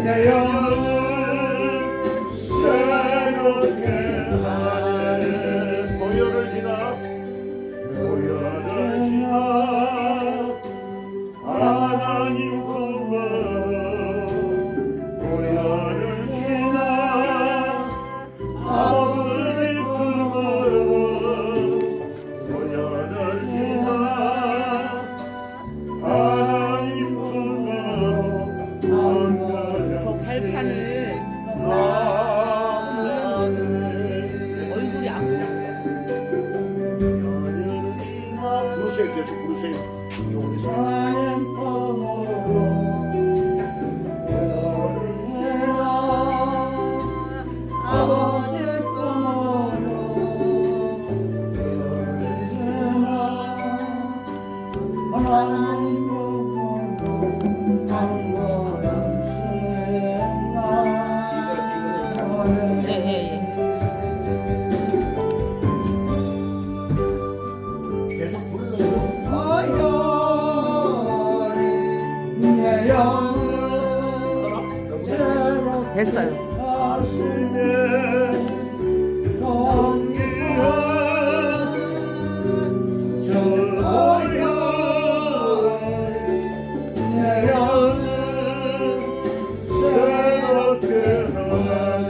내 영을 새롭게 하네. 보혈을 지나 하나님 품으로 보혈을 지나 아버지 품으로 보혈을 지나 하나님 품으로 저 발판을 얼굴이 안 보여. 부르세요. 계속 부르세요. 하나님 품으로 아버지 품으로 하나님 품으로 한번은 수행나 예, 예, 예. 계속 불러요. 보혈이 내 영을 새롭게 됐어요. 하시네. 동기한 저 보혈이 내 영을 새롭게 하네.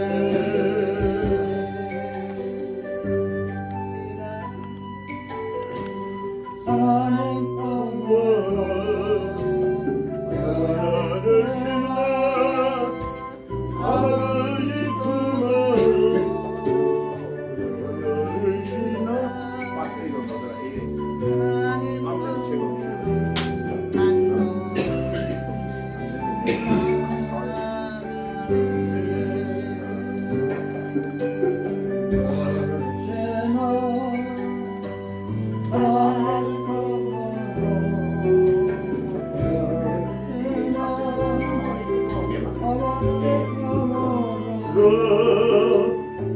하나님 품으로 보혈을 지나 아버지 품으로 보혈을 지나 배터리가 없어더라. 이게 아무튼 제가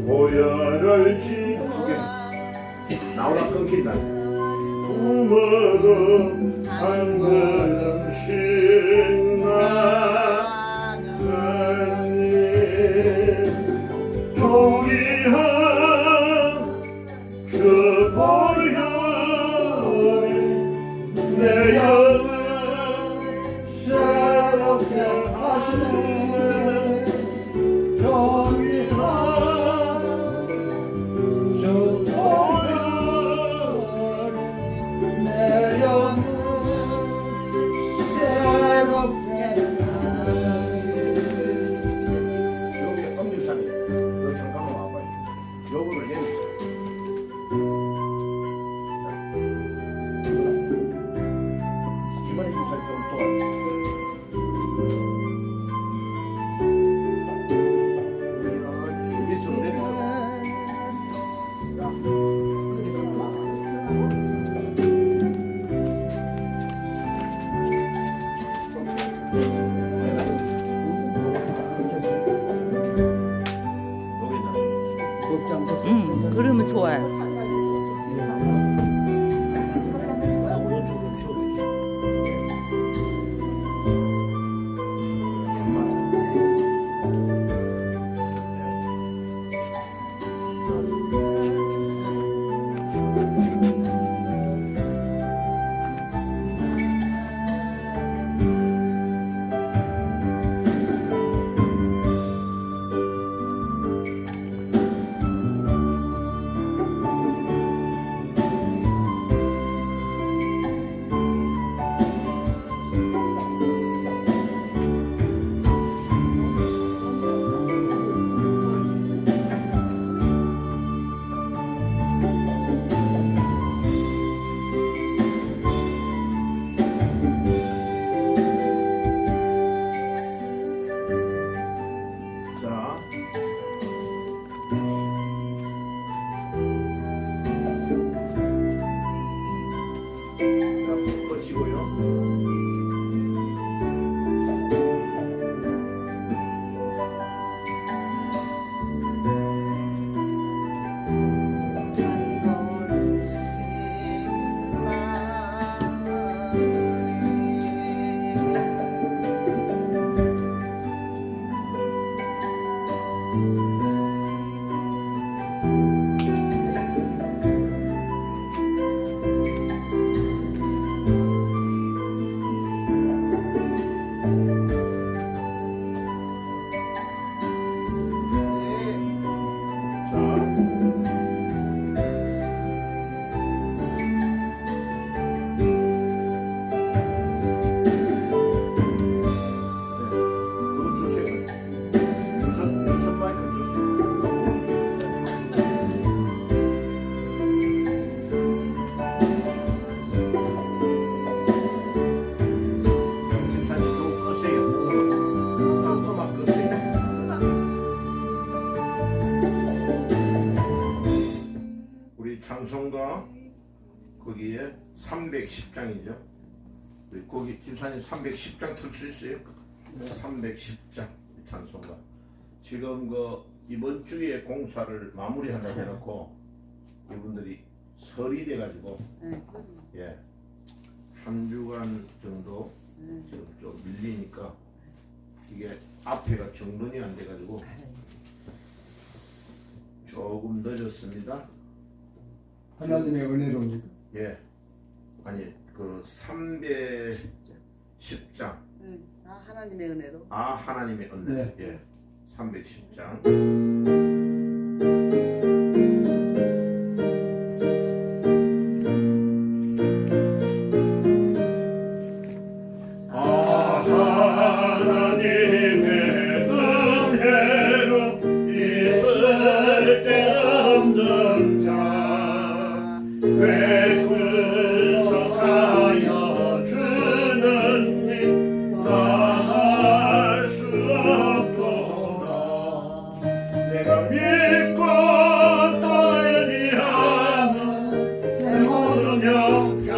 보혈을 지나 나오라 끊긴다. 품으로 한 걸음씩 나가니 조기한 그 보혈이 내 영을 새롭게 하시네. 정의한 저 보혈이 내 영을 310장이죠. 우리 거기 집사님 310장 틀 수 있어요? 310장 찬송가. 지금 그 이번 주에 공사를 마무리한다고 해놓고 이분들이 설이 돼가지고 예, 한 주간 정도 지금 좀 밀리니까 이게 앞에가 정돈이 안 돼가지고 조금 늦었습니다. 하나님의 은혜로입니까? 예, 아니 그 310장. 아 하나님의 은혜로. 아 하나님의 은혜. 네. 예, 310장. 하나님의 은혜로 있을 때 없는 자 왜 구속하여 주는지 나할 수 없도다. 내가 믿고 또 의지하는 내 모든 형편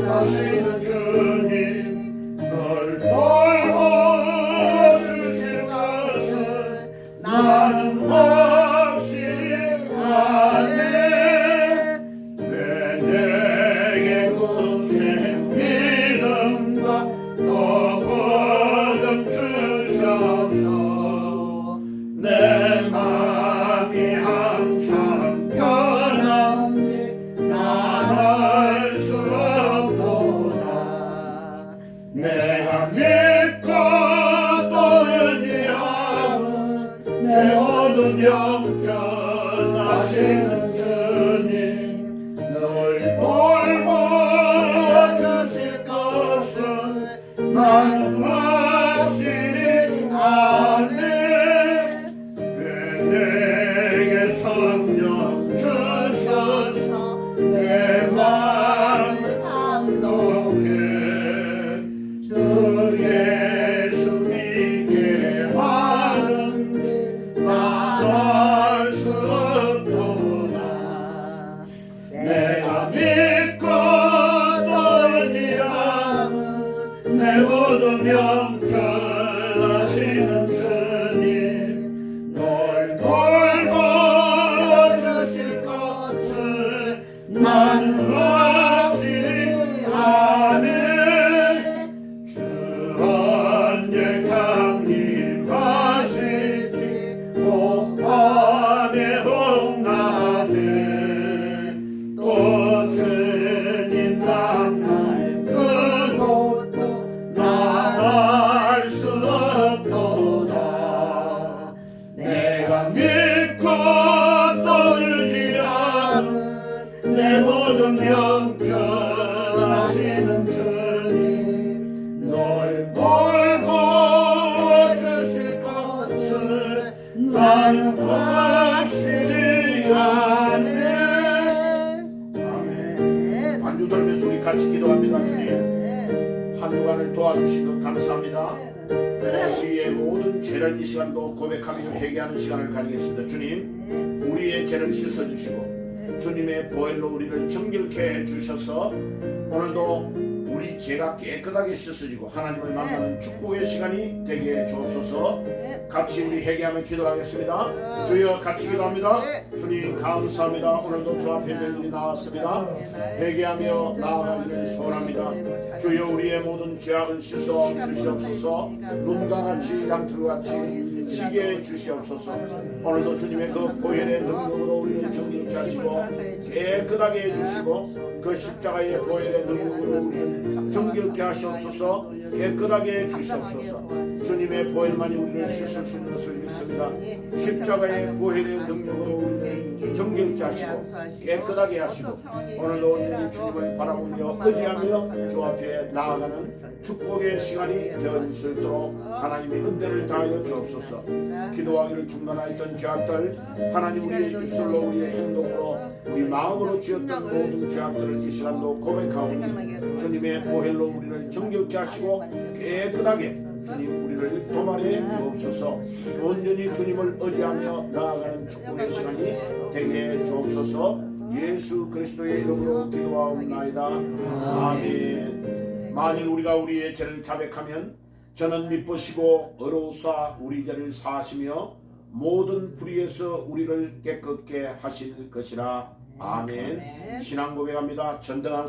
하시는 주님 널 도와주실 것을 나는 확실히 아네. 왜 내게 굳은 믿음과 또 복음 주셔서 내 마음이 항상 편한지 나는 알 수 없도다. 내가 믿고 또 의지하는 내 모든 형편 하시는 주님 널 돌보아 주실 것을 나는 확실히 아네. 왜 내게 성령 주셔서 내 마음을 감동해 주 예수 믿게 하는지 나는 알 수 없도다. 내가 믿고 또 의지하는 내 모든 형편 하시는 주님 널 돌보아 주실 것을 나는 확실히 아네. 주 언제 강림하실지 복반의 홍낮에 또 주님 만날 그곳도 나갈 수 없도다. 내가 믿고 또 의지하는 내 모든 형편 하시는 주님 널 돌보아 주실 것을 나는 확실히 아네. 아멘. 반주 들으면서 우리 같이 기도합니다. 주님 한 주간을 도와주신 것 감사합니다. 우리의 모든 죄를 이 시간도 고백하며 회개하는 시간을 가지겠습니다. 주님 우리의 죄를 씻어주시고 주님의 보혈로 우리를 정결케 해주셔서 오늘도 우리 죄가 깨끗하게 씻어지고 하나님을 만나는 축복의 시간이 되게 주옵소서. 같이 우리 회개하며 기도하겠습니다. 주여 같이 기도합니다. 주님 감사합니다. 오늘도 주 앞에 저희들이 나왔습니다. 회개하며 나아가기를 소원합니다. 주여 우리의 모든 죄악을 씻어 주시옵소서. 룸과 같이 양털과 같이 시게 해 주시옵소서. 오늘도 주님의 그 보혈의 능력으로 우리를 정결케 하시고 깨끗하게 해주시고 그 십자가의 보혈의 능력으로 우리를 정결케 하시옵소서. 깨끗하게 해주시옵소서. 주님의 보혈만이 우리를 씻을 수 있는 것을 믿습니다. 십자가의 보혈의 능력으로 우리를 정결케 하시고 깨끗하게 하시고 오늘도 온전히 주님을 바라보며 의지하며 주 앞에 나아가는 축복의 시간이 되어 수 있도록 하나님의 은혜를 다하여 주옵소서. 기도하기를 중단하였던 죄악들 하나님 우리의 입술로 우리의 행동으로 우리 마음으로 지었던 모든 죄악들을 이 시간도 고백하오니 주님의 보혈로 우리를 정결케 하시고 깨끗하게 주님 우리를 도말해 주옵소서. 온전히 주님을 의지하며 나아가는 축복의 시간이 되게 주옵소서. 예수 그리스도의 이름으로 기도하옵나이다. 아멘. 만일 우리가 우리의 죄를 자백하면 저는 미쁘시고 의로우사 우리 죄를 사하시며 모든 불의에서 우리를 깨끗게 하실 것이라. 아멘. 신앙 고백합니다. 전등한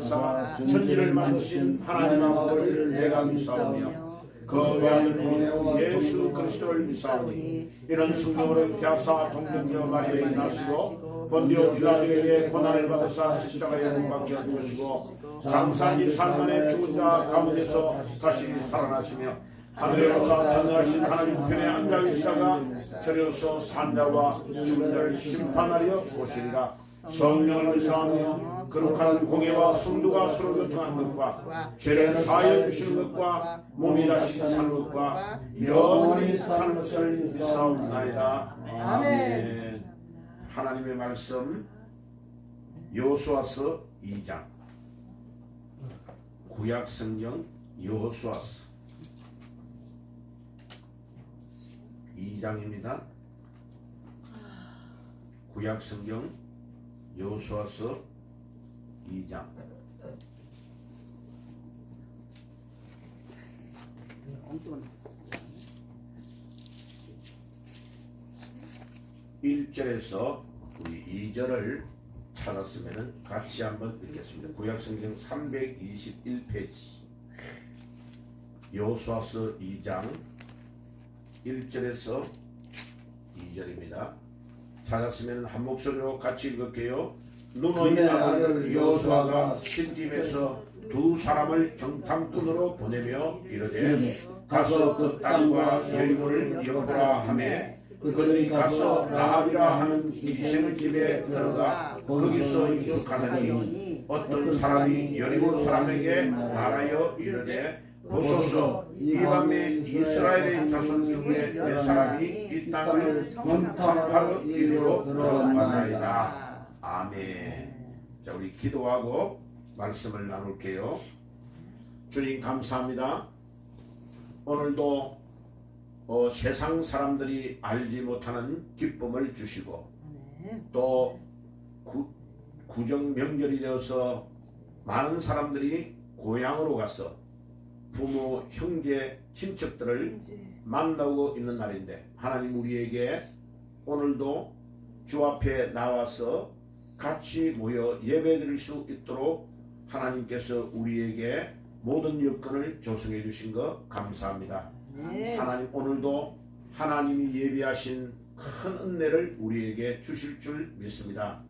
천지를 만드신 하나님 아버지를 내가 믿사오며 그 외아들 예수 그리스도를 믿사오니 이런 성령으로 이렇게 하사 동정녀 마리아에 나시고 본디오 빌라도에게 고난을 받으사 십자가에 못 박혀 죽으시고 장사지 산만에 죽은 자 가운데서 다시 살아나시며 하늘에 오사 전능하신 하나님 편에 앉아 계시다가 저리로서 산자와 죽은 자를 심판하려 오시리라. 성령을 믿사오며 거룩한 공예와 성도가 서로 교통한 것과 죄를 사하여 주시는 것과 몸이 다시 사는 것과 영원히 사는 것을 믿사옵나이다. 아멘. 하나님의 말씀 여호수아서 2장 구약성경 여호수아서 2장입니다. 구약성경 여호수아서 2장 1절에서 우리 2절을 찾았으면 같이 한번 읽겠습니다. 구약성경 321페이지 여호수아서 2장 1절에서 2절입니다. 찾았으면 한 목소리로 같이 읽을게요. 눈의 아들 여호수아가 신김에서 두 사람을 정탐꾼으로 보내며 이르되 가서 그 땅과 열무를 엿보라 하매 그들이 가서 라합이라 하는 이셈의 집에 들어가 거기서 유숙하더니 어떤 사람이 여리고 사람에게 말하여 이르되 보소서 이 밤에 이스라엘의 자손 중에 몇 사람이 이 땅을 정탐하러 이리로 들어왔나이다. 아멘. 자, 우리 기도하고 말씀을 나눌게요. 주님 감사합니다. 오늘도 세상 사람들이 알지 못하는 기쁨을 주시고 또 구정 명절이 되어서 많은 사람들이 고향으로 가서 부모, 형제, 친척들을 만나고 있는 날인데 하나님 우리에게 오늘도 주 앞에 나와서 같이 모여 예배드릴 수 있도록 하나님께서 우리에게 모든 여건을 조성해 주신 것 감사합니다. 하나님 오늘도 하나님이 예비하신 큰 은혜를 우리에게 주실 줄 믿습니다.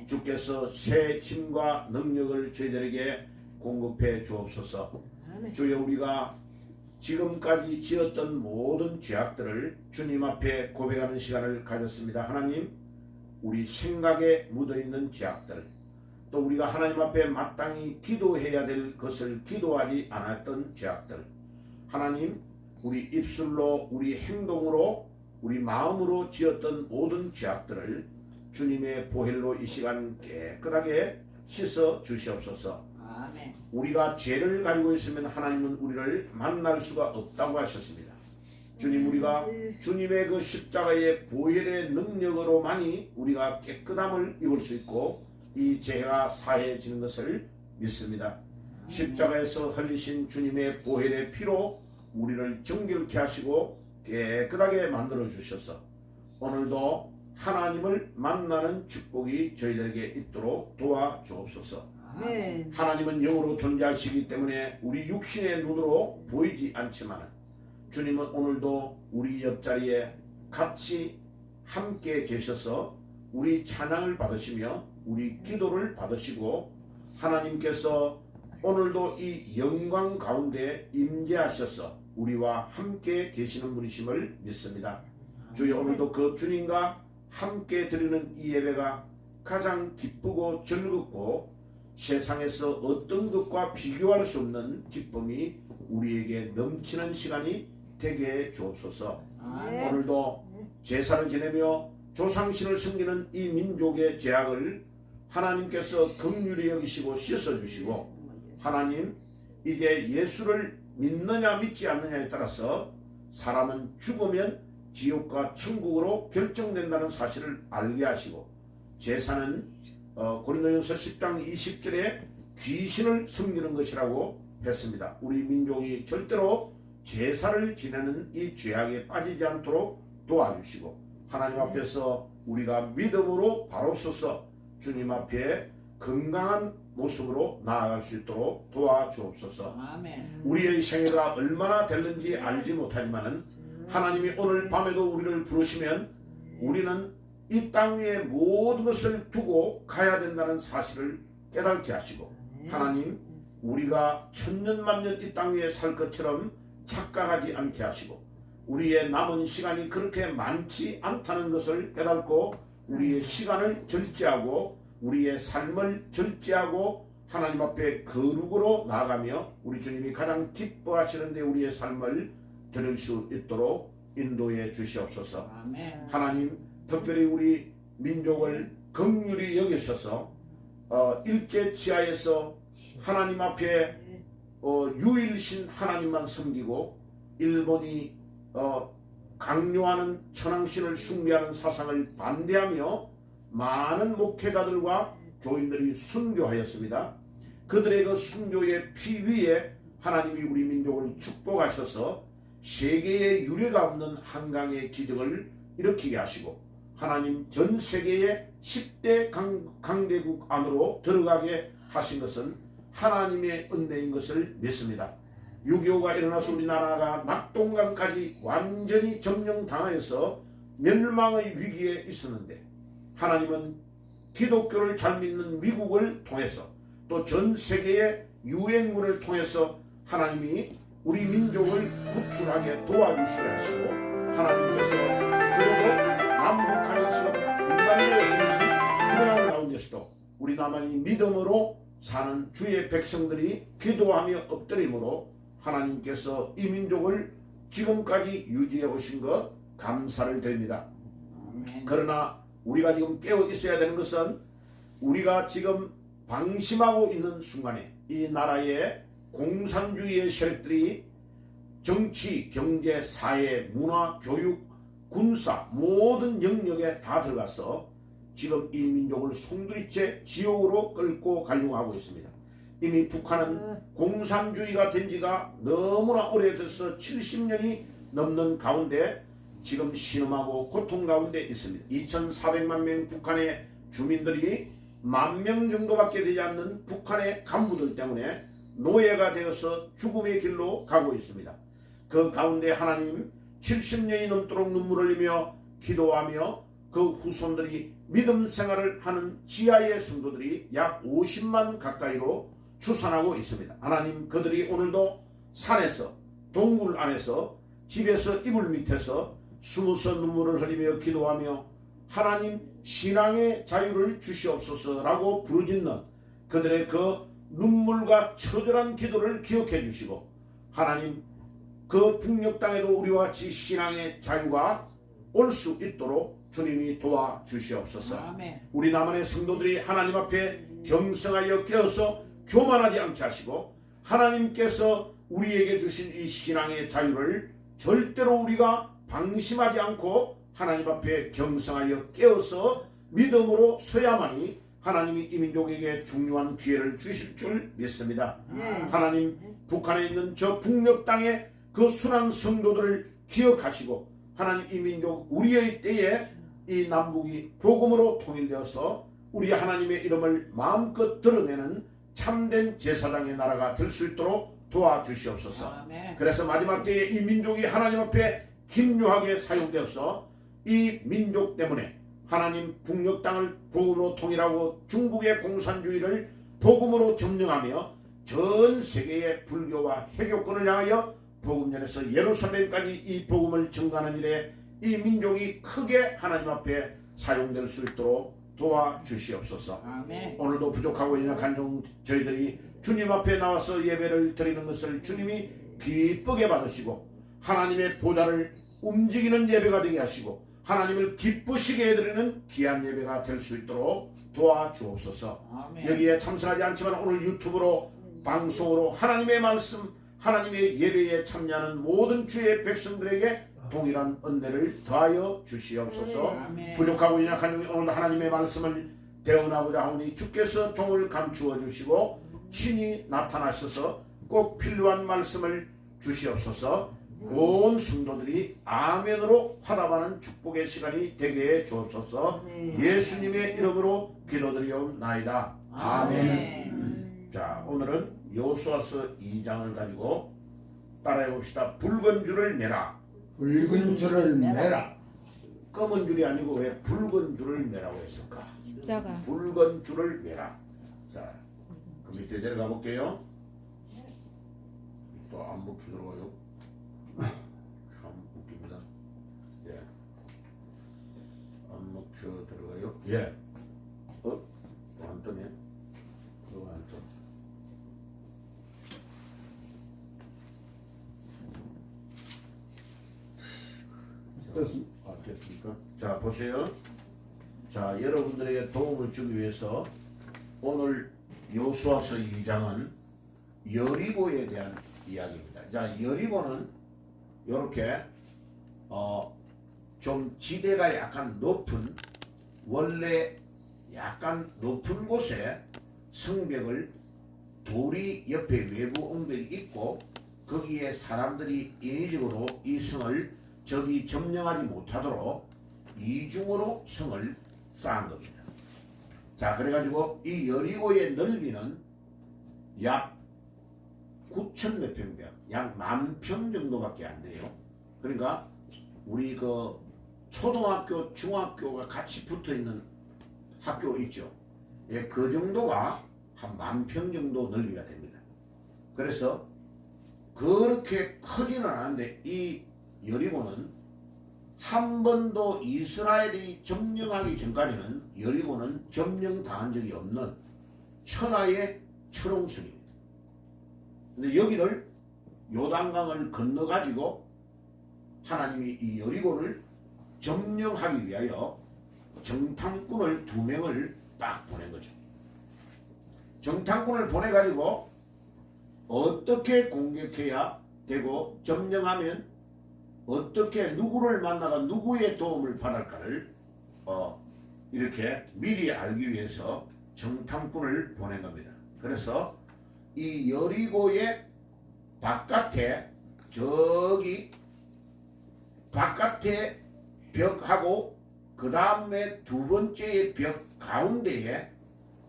주께서 새 힘과 능력을 저희들에게 공급해 주옵소서. 주여 우리가 지금까지 지었던 모든 죄악들을 주님 앞에 고백하는 시간을 가졌습니다. 하나님 우리 생각에 묻어있는 죄악들 또 우리가 하나님 앞에 마땅히 기도해야 될 것을 기도하지 않았던 죄악들 하나님 우리 입술로 우리 행동으로 우리 마음으로 지었던 모든 죄악들을 주님의 보혈로 이 시간 깨끗하게 씻어 주시옵소서. 아멘. 우리가 죄를 가지고 있으면 하나님은 우리를 만날 수가 없다고 하셨습니다. 주님 우리가 주님의 그 십자가의 보혈의 능력으로만이 우리가 깨끗함을 입을 수 있고 이 죄가 사해지는 것을 믿습니다. 십자가에서 흘리신 주님의 보혈의 피로 우리를 정결케 하시고 깨끗하게 만들어 주셔서 오늘도 하나님을 만나는 축복이 저희들에게 있도록 도와주옵소서. 하나님은 영으로 존재하시기 때문에 우리 육신의 눈으로 보이지 않지만 주님은 오늘도 우리 옆자리에 같이 함께 계셔서 우리 찬양을 받으시며 우리 기도를 받으시고 하나님께서 오늘도 이 영광 가운데 임재하셔서 우리와 함께 계시는 분이심을 믿습니다. 주여 오늘도 그 주님과 함께 드리는 이 예배가 가장 기쁘고 즐겁고 세상에서 어떤 것과 비교할 수 없는 기쁨이 우리에게 넘치는 시간이 되게 해 주옵소서. 오늘도 제사를 지내며 조상신을 섬기는 이 민족의 죄악을 하나님께서 긍휼히 여기시고 씻어주시고 하나님 이제 예수를 믿느냐 믿지 않느냐에 따라서 사람은 죽으면 지옥과 천국으로 결정된다는 사실을 알게 하시고 제사는 고린도전서 10장 20절에 귀신을 섬기는 것이라고 했습니다. 우리 민족이 절대로 제사를 지내는 이 죄악에 빠지지 않도록 도와주시고 하나님 앞에서 우리가 믿음으로 바로 서서 주님 앞에 건강한 모습으로 나아갈 수 있도록 도와주옵소서. 아멘. 우리의 생애가 얼마나 될는지 알지 못하지만은 하나님이 오늘 밤에도 우리를 부르시면 우리는 이 땅 위에 모든 것을 두고 가야 된다는 사실을 깨닫게 하시고 하나님 우리가 천년만년 이 땅 위에 살 것처럼 착각하지 않게 하시고 우리의 남은 시간이 그렇게 많지 않다는 것을 깨닫고 우리의 시간을 절제하고 우리의 삶을 절제하고 하나님 앞에 거룩으로 나아가며 우리 주님이 가장 기뻐하시는데 우리의 삶을 드릴 수 있도록 인도해 주시옵소서. 아멘. 하나님 특별히 우리 민족을 긍휼히 여기셔서 일제 치하에서 하나님 앞에 유일신 하나님만 섬기고 일본이 강요하는 천황신을 숭배하는 사상을 반대하며 많은 목회자들과 교인들이 순교하였습니다. 그들의 그 순교의 피 위에 하나님이 우리 민족을 축복하셔서 세계에 유례가 없는 한강의 기적을 일으키게 하시고 하나님 전 세계의 10대 강대국 안으로 들어가게 하신 것은 하나님의 은혜인 것을 믿습니다. 6.25가 일어나서 우리나라가 낙동강까지 완전히 점령당하여서 멸망의 위기에 있었는데 하나님은 기독교를 잘 믿는 미국을 통해서 또 전 세계의 유엔군을 통해서 하나님이 우리 민족을 구출하게 도와주시게 하시고 하나님께서 그리고 남북한이 지금 분단되어 있는 그런 가운데서도 우리 남한이 믿음으로 사는 주의 백성들이 기도하며 엎드림으로 하나님께서 이 민족을 지금까지 유지해 오신 것 감사를 드립니다. 그러나 우리가 지금 깨어 있어야 되는 것은 우리가 지금 방심하고 있는 순간에 이 나라의 공산주의의 세력들이 정치, 경제, 사회, 문화, 교육, 군사 모든 영역에 다 들어가서 지금 이 민족을 송두리째 지옥으로 끌고 가려고 하고 있습니다. 이미 북한은 공산주의가 된 지가 너무나 오래돼서 70년이 넘는 가운데 지금 신음하고 고통 가운데 있습니다. 2,400만 명 북한의 주민들이 10,000명 정도밖에 되지 않는 북한의 간부들 때문에 노예가 되어서 죽음의 길로 가고 있습니다. 그 가운데 하나님 70년이 넘도록 눈물을 흘리며 기도하며 그 후손들이 믿음 생활을 하는 지하의 성도들이 약 50만 가까이로 추산하고 있습니다. 하나님 그들이 오늘도 산에서 동굴 안에서 집에서 이불 밑에서 숨어서 눈물을 흘리며 기도하며 하나님 신앙의 자유를 주시옵소서라고 부르짖는 그들의 그 눈물과 처절한 기도를 기억해 주시고 하나님 그 북녘 땅에도 우리와 같이 신앙의 자유가 올 수 있도록 주님이 도와주시옵소서. 아멘. 우리 남한의 성도들이 하나님 앞에 경성하여 깨어서 교만하지 않게 하시고 하나님께서 우리에게 주신 이 신앙의 자유를 절대로 우리가 방심하지 않고 하나님 앞에 경성하여 깨어서 믿음으로 서야만이 하나님이 이 민족에게 중요한 기회를 주실 줄 믿습니다. 하나님 북한에 있는 저 북녘 땅의 그 순한 성도들을 기억하시고 하나님 이 민족 우리의 때에 이 남북이 복음으로 통일되어서 우리 하나님의 이름을 마음껏 드러내는 참된 제사장의 나라가 될 수 있도록 도와주시옵소서. 아멘. 그래서 마지막 때에 이 민족이 하나님 앞에 김요하게 사용되어서 이 민족 때문에 하나님 북녘 땅을 복음으로 통일하고 중국의 공산주의를 복음으로 점령하며 전 세계의 불교와 해교권을 향하여 복음전에서 예루살렘까지 이 복음을 전가하는 일에 이 민족이 크게 하나님 앞에 사용될 수 있도록 도와주시옵소서. 아멘. 오늘도 부족하고 연약한 종 저희들이 주님 앞에 나와서 예배를 드리는 것을 주님이 기쁘게 받으시고 하나님의 보좌를 움직이는 예배가 되게 하시고 하나님을 기쁘시게 해드리는 귀한 예배가 될 수 있도록 도와주옵소서. 아멘. 여기에 참석하지 않지만 오늘 유튜브로 방송으로 하나님의 말씀 하나님의 예배에 참여하는 모든 주의 백성들에게 동일한 은혜를 더하여 주시옵소서. 아멘. 부족하고 연약한 오늘 하나님의 말씀을 대언하고자 하오니 주께서 종을 감추어 주시고 친히 나타나셔서 꼭 필요한 말씀을 주시옵소서. 온 성도들이 아멘으로 화답하는 축복의 시간이 되게 해 주옵소서. 예수님의 이름으로 기도드리옵나이다. 아멘. 자, 오늘은 여호수아서 2장을 가지고 따라해 봅시다. 붉은 줄을 매라. 붉은 줄을 매라. 검은 줄이 아니고 왜 붉은 줄을 매라고 했을까? 십자가. 붉은 줄을 매라. 자, 그 밑에 내려가 볼게요. 또 안 먹히 들어가요. 참 웃깁니다. 예, 안 먹혀 들어가요. 예. 또 안 뜨네. 또 안 떠. 어떻습니까? 됐습니까? 자, 보세요. 자, 여러분들에게 도움을 주기 위해서 오늘 여호수아서 2장은 여리고에 대한 이야기입니다. 자, 여리고는 이렇게 좀 지대가 약간 높은, 원래 약간 높은 곳에 성벽을, 돌이 옆에 외부 옹벽이 있고 거기에 사람들이 인위적으로 이 성을 적이 점령하지 못하도록 이중으로 성을 쌓은 겁니다. 자, 그래가지고 이 여리고의 넓이는 약 9천 몇 평벽, 약 10,000평 정도밖에 안 돼요. 그러니까 우리 그 초등학교, 중학교가 같이 붙어 있는 학교 있죠. 예, 그 정도가 한 10,000평 정도 넓이가 됩니다. 그래서 그렇게 크지는 않은데 이 여리고는 한 번도 이스라엘이 점령하기 전까지는 여리고는 점령당한 적이 없는 천하의 철옹성입니다. 근데 여기를 요단강을 건너가지고 하나님이 이 여리고를 점령하기 위하여 정탐꾼을 2명을 딱 보낸 거죠. 정탐꾼을 보내가지고 어떻게 공격해야 되고 점령하면 어떻게 누구를 만나가 누구의 도움을 받을까를 이렇게 미리 알기 위해서 정탐꾼을 보낸 겁니다. 그래서 이 여리고의 바깥에, 저기 바깥에 벽하고 그 다음에 두 번째의 벽 가운데에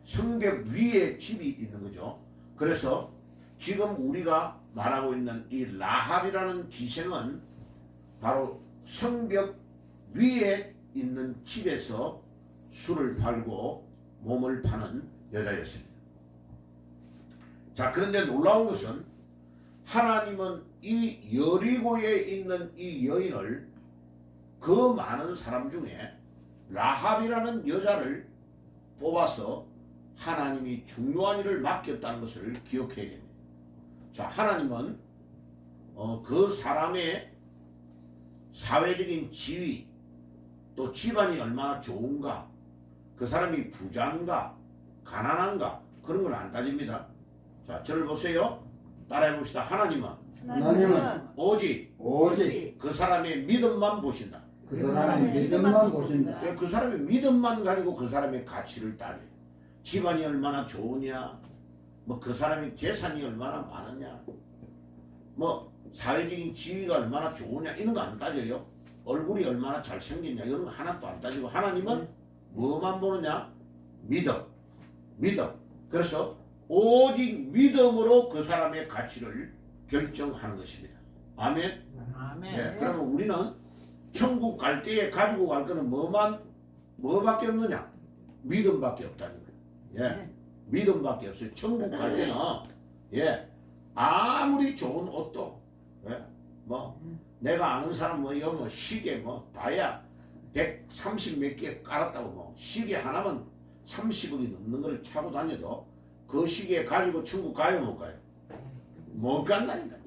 성벽 위에 집이 있는 거죠. 그래서 지금 우리가 말하고 있는 이 라합이라는 기생은 바로 성벽 위에 있는 집에서 술을 팔고 몸을 파는 여자였습니다. 자, 그런데 놀라운 것은 하나님은 이 여리고에 있는 이 여인을 그 많은 사람 중에 라합이라는 여자를 뽑아서 하나님이 중요한 일을 맡겼다는 것을 기억해야 됩니다. 자, 하나님은 그 사람의 사회적인 지위, 또 집안이 얼마나 좋은가, 그 사람이 부자인가 가난한가 그런 걸 안 따집니다. 자, 저를 보세요. 따라해 봅시다. 하나님은 오직 그 사람의 믿음만 보신다. 사람의 믿음만 보신다. 그 사람의 믿음만 가지고 그 사람의 가치를 따져요. 집안이 얼마나 좋으냐, 뭐 그 사람의 재산이 얼마나 많으냐, 뭐 사회적인 지위가 얼마나 좋으냐, 이런 거 안 따져요. 얼굴이 얼마나 잘생겼냐, 이런 거 하나도 안 따지고 하나님은 뭐만 보느냐? 믿음. 그래서 오직 믿음으로 그 사람의 가치를 결정하는 것입니다. 아멘. 네, 그러면 우리는 천국 갈 때에 가지고 갈 거는 뭐밖에 없느냐? 믿음밖에 없다는 거예요. 예, 믿음밖에 없어요. 천국 갈 때는 아무리 좋은 옷도 뭐 내가 아는 사람 뭐 시계 뭐 다야 130 몇 개 깔았다고 뭐 시계 하나만 30억이 넘는 걸 차고 다녀도 그 시계 가지고 천국 가요 못 가요? 못 간다니까요.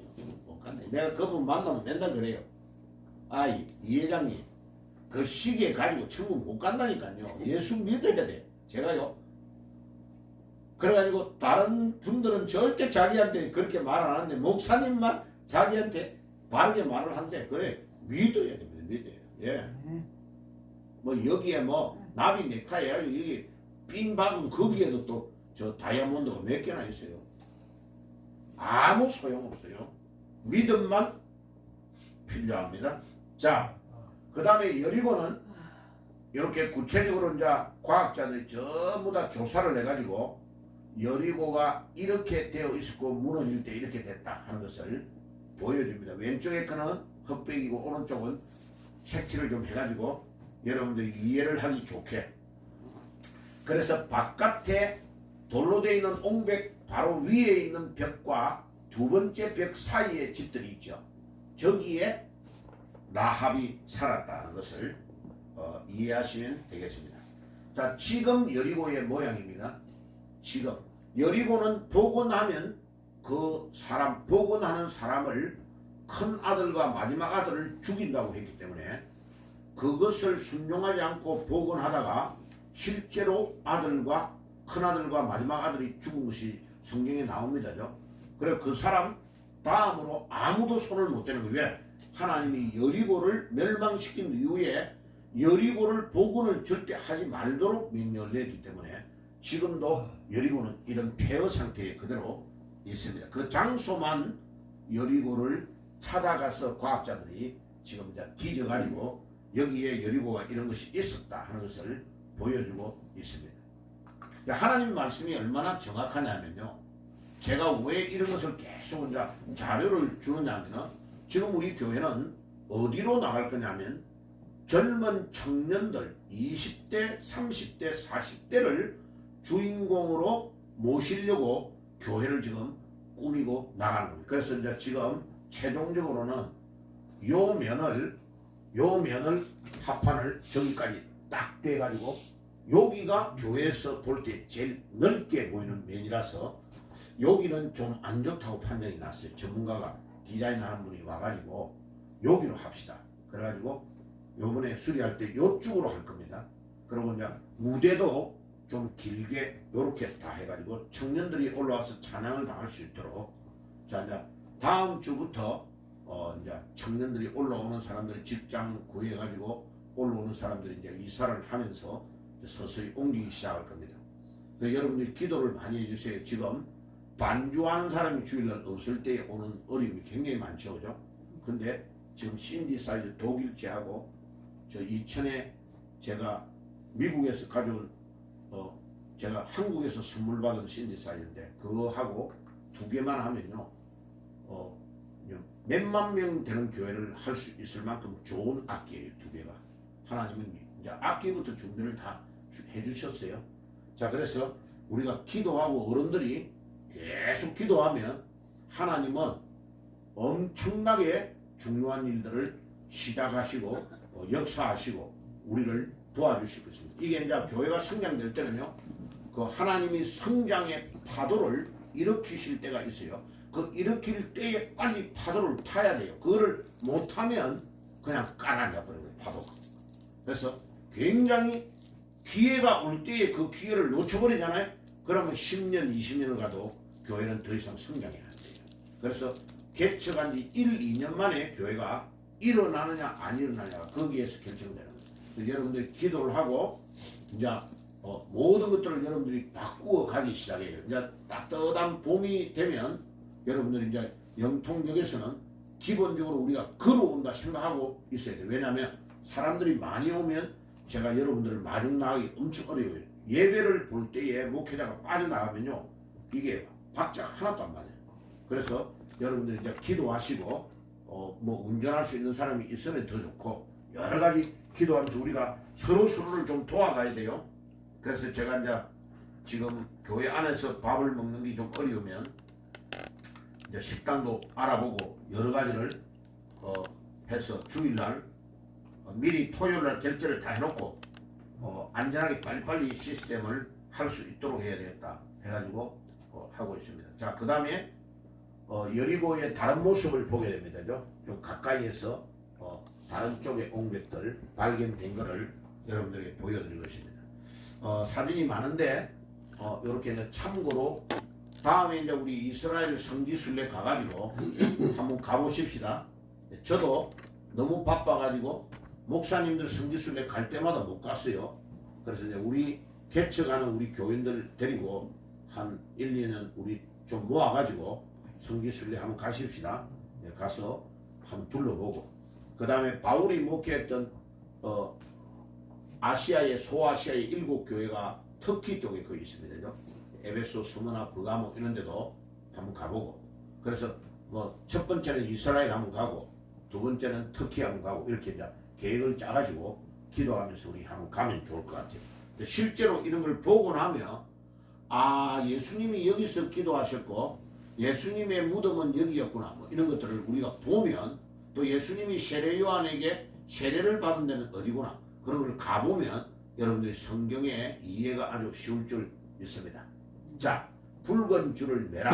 못 간다. 내가 그분 만나면 맨날 그래요. 이 회장님 그 시계 가지고 천국 못 간다니까요. 예수 믿어야 돼. 제가요. 그래가지고 다른 분들은 절대 자기한테 그렇게 말 안 하는데 목사님만 자기한테 바르게 말을 한대. 그래, 믿어야 됩니다. 믿어요. 예. 뭐 여기에 뭐 나비 넥타이 해가지고 여기 삥 박은 거기에도 또 저 다이아몬드가 몇 개나 있어요. 아무 소용없어요. 믿음만 필요합니다. 자, 그 다음에 여리고는 이렇게 구체적으로 이제 과학자들이 전부 다 조사를 해가지고 여리고가 이렇게 되어 있었고 무너질 때 이렇게 됐다 하는 것을 보여줍니다. 왼쪽에 거는 흑백이고 오른쪽은 색칠을 좀 해가지고 여러분들이 이해를 하기 좋게. 그래서 바깥에 돌로 되어 있는 옹백 바로 위에 있는 벽과 두 번째 벽 사이에 집들이 있죠. 저기에 라합이 살았다는 것을 이해하시면 되겠습니다. 자, 지금 여리고의 모양입니다. 지금 여리고는 복원하면 그 사람, 복원하는 사람을 큰 아들과 마지막 아들을 죽인다고 했기 때문에 그것을 순종하지 않고 복원하다가 실제로 아들과 큰아들과 마지막 아들이 죽은 것이 성경에 나옵니다죠. 그래 그 사람 다음으로 아무도 손을 못 대는 거예요. 왜? 하나님이 여리고를 멸망시킨 이후에 여리고를 복원을 절대 하지 말도록 명령을 내렸기 때문에 지금도 여리고는 이런 폐허 상태에 그대로 있습니다. 그 장소만 여리고를 찾아가서 과학자들이 지금 이제 뒤져가지고 여기에 여리고가 이런 것이 있었다 하는 것을 보여주고 있습니다. 하나님 말씀이 얼마나 정확하냐면요. 제가 왜 이런 것을 계속 이제 자료를 주느냐면은 지금 우리 교회는 어디로 나갈 거냐면 젊은 청년들 20대, 30대, 40대를 주인공으로 모시려고 교회를 지금 꾸미고 나가는 겁니다. 그래서 이제 지금 최종적으로는 요 면을 합판을 저기까지 딱 대가지고 여기가 교회에서 볼 때 제일 넓게 보이는 면이라서 여기는 좀 안 좋다고 판정이 났어요. 전문가가 디자인하는 분이 와가지고 여기로 합시다. 그래가지고 요번에 수리할 때 요쪽으로 할 겁니다. 그리고 이제 무대도 좀 길게 요렇게 다 해가지고 청년들이 올라와서 찬양을 당할 수 있도록. 자, 이제 다음 주부터 이제 청년들이 올라오는 사람들 직장 구해가지고 올라오는 사람들이 이제 이사를 하면서 서서히 옮기기 시작할 겁니다. 그래서 여러분들이 기도를 많이 해주세요. 지금 반주하는 사람이 주일날 없을 때 오는 어려움이 굉장히 많죠, 그죠? 근데 지금 신디사이드 독일제하고 저 이천에 제가 미국에서 가져온 제가 한국에서 선물 받은 신디사이드인데 그거하고 두 개만 하면요 몇만 명 되는 교회를 할 수 있을 만큼 좋은 악기예요. 두 개가. 하나님은 이제 악기부터 준비를 다 해주셨어요. 자, 그래서 우리가 기도하고 어른들이 계속 기도하면 하나님은 엄청나게 중요한 일들을 시작하시고 역사하시고 우리를 도와주실 것입니다. 이게 이제 교회가 성장될 때는요, 그 하나님이 성장의 파도를 일으키실 때가 있어요. 그 일으킬 때에 빨리 파도를 타야 돼요. 그거를 못하면 그냥 깔아져 버려요, 파도가. 그래서 굉장히 기회가 올 때에 그 기회를 놓쳐버리잖아요. 그러면 10년, 20년을 가도 교회는 더 이상 성장이 안 돼요. 그래서 개척한 지 1, 2년 만에 교회가 일어나느냐 안 일어나느냐가 거기에서 결정되는 거예요. 여러분들이 기도를 하고 이제 모든 것들을 여러분들이 바꾸어 가기 시작해요. 이제 따뜻한 봄이 되면 여러분들이 이제 영통역에서는 기본적으로 우리가 걸어온다 생각하고 있어야 돼요. 왜냐하면 사람들이 많이 오면 제가 여러분들을 마중 나가기 엄청 어려워요. 예배를 볼 때에 목회자가 빠져나가면요, 이게 박자 하나도 안 맞아요. 그래서 여러분들이 이제 기도하시고 뭐 운전할 수 있는 사람이 있으면 더 좋고 여러 가지 기도하면서 우리가 서로를 좀 도와가야 돼요. 그래서 제가 이제 지금 교회 안에서 밥을 먹는 게 좀 어려우면 이제 식당도 알아보고 여러 가지를 해서 주일날 미리 토요일날 결제를 다 해놓고 안전하게 빨리빨리 시스템을 할 수 있도록 해야 되겠다 해가지고 하고 있습니다. 자, 그 다음에 여리고의 다른 모습을 보게 됩니다. 좀 가까이에서 다른 쪽의 옹백들 발견된 것을 여러분들에게 보여드릴 것입니다. 사진이 많은데 이렇게 참고로 다음에 이제 우리 이스라엘 성지순례 가가지고 한번 가보십시다. 저도 너무 바빠가지고 목사님들 성지순례 갈 때마다 못 갔어요. 그래서 이제 우리 개척하는 우리 교인들 데리고 한 1, 2년 우리 좀 모아가지고 성지순례 한번 가십시다. 예, 가서 한번 둘러보고 그 다음에 바울이 목회했던 아시아의 소아시아의 7교회가 터키 쪽에 거기 있습니다. 에베소, 스무나, 버가모 이런 데도 한번 가보고 그래서 뭐 첫 번째는 이스라엘 한번 가고 두 번째는 터키 한번 가고 이렇게 이제 계획을 짜가지고 기도하면서 우리 한번 가면 좋을 것 같아요. 실제로 이런 걸 보고 나면 아 예수님이 여기서 기도하셨고 예수님의 무덤은 여기였구나 뭐 이런 것들을 우리가 보면 또 예수님이 세례 요한에게 세례를 받은 데는 어디구나 그런 걸 가보면 여러분들이 성경의 이해가 아주 쉬울 줄 믿습니다. 자, 붉은 줄을 매라.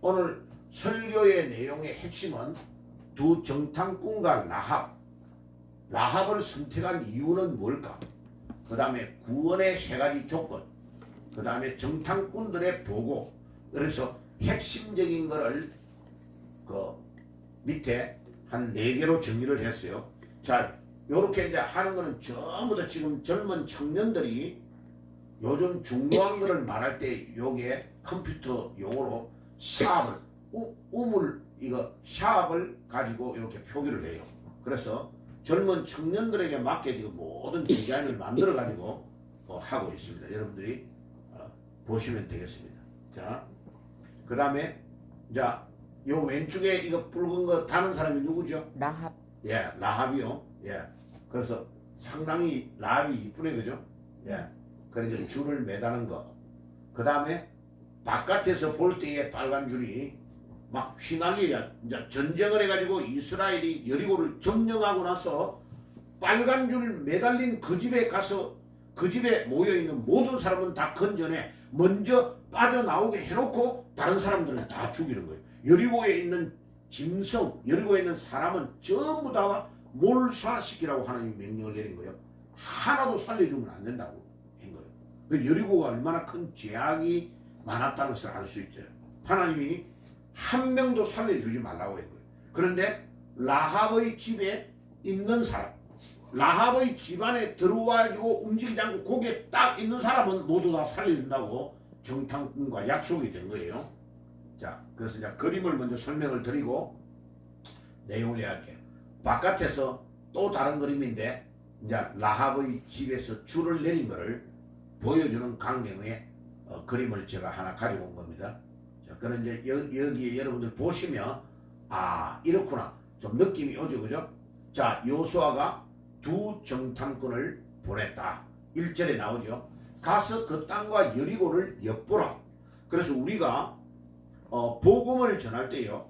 오늘 설교의 내용의 핵심은 두 정탐꾼과 라합을 선택한 이유는 뭘까? 그 다음에 구원의 3가지 조건, 그 다음에 정탐꾼들의 보고. 그래서 핵심적인 거를 그 밑에 한 4개로 정리를 했어요. 자, 요렇게 이제 하는 거는 전부 다 지금 젊은 청년들이 요즘 중요한 거를 말할 때 요게 컴퓨터 용어로 샵을 샵을 가지고 이렇게 표기를 해요. 그래서 젊은 청년들에게 맞게 지금 모든 디자인을 만들어 가지고 하고 있습니다. 여러분들이 보시면 되겠습니다. 자, 그 다음에 자, 요 왼쪽에 이거 붉은 거 다는 사람이 누구죠? 라합. 예, 라합이요. 예. 그래서 상당히 라합이 이쁘네, 그죠? 예. 그래서 줄을 매다는 거. 그 다음에 바깥에서 볼 때에 빨간 줄이 막 휘날려야 이제 전쟁을 해가지고 이스라엘이 여리고를 점령하고 나서 빨간 줄 매달린 그 집에 가서 그 집에 모여있는 모든 사람은 다 건져내 먼저 빠져나오게 해놓고 다른 사람들을 다 죽이는 거예요. 여리고에 있는 짐승, 여리고에 있는 사람은 전부 다 몰사시키라고 하나님이 명령을 내린 거예요. 하나도 살려주면 안 된다고 한 거예요. 그 여리고가 얼마나 큰 죄악이 많았다는 것을 알 수 있죠. 하나님이 한 명도 살려주지 말라고 한 거예요. 그런데 라합의 집에 있는 사람, 라합의 집안에 들어와가지고 움직이지 않고 거기에 딱 있는 사람은 모두 다 살려준다고 정탐꾼과 약속이 된 거예요. 자, 그래서 이제 그림을 먼저 설명을 드리고 내용을 이야기할게요. 바깥에서 또 다른 그림인데 이제 라합의 집에서 줄을 내린 것을 보여주는 강명의 그림을 제가 하나 가지고 온 겁니다. 자, 그런 이제 여기에 여러분들 보시면 아 이렇구나 좀 느낌이 오죠, 그죠? 자, 요수아가 두 정탐꾼을 보냈다. 1절에 나오죠. 가서 그 땅과 여리고를 엿보라. 그래서 우리가 복음을 전할 때요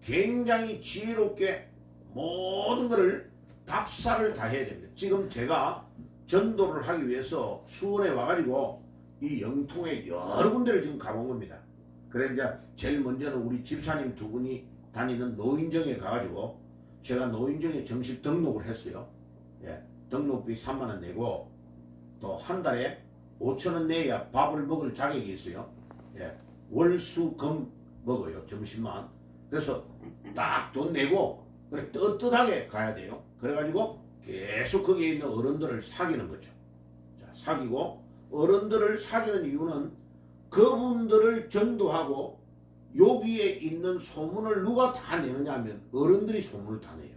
굉장히 지혜롭게 모든 것을 답사를 다 해야 됩니다. 지금 제가 전도를 하기 위해서 수원에 와가지고 이 영통에 여러 군데를 지금 가본 겁니다. 그래 이제 제일 먼저는 우리 집사님 2분이 다니는 노인정에 가가지고 제가 노인정에 정식 등록을 했어요. 예, 등록비 3만원 내고 또 한 달에 5천원 내야 밥을 먹을 자격이 있어요. 예, 월수금 먹어요, 점심만. 그래서 딱 돈 내고 그래 떳떳하게 가야 돼요. 그래가지고 계속 거기에 있는 어른들을 사귀는 거죠. 자, 사귀고 어른들을 사귀는 이유는 그분들을 전도하고 여기에 있는 소문을 누가 다 내느냐 하면 어른들이 소문을 다 내요.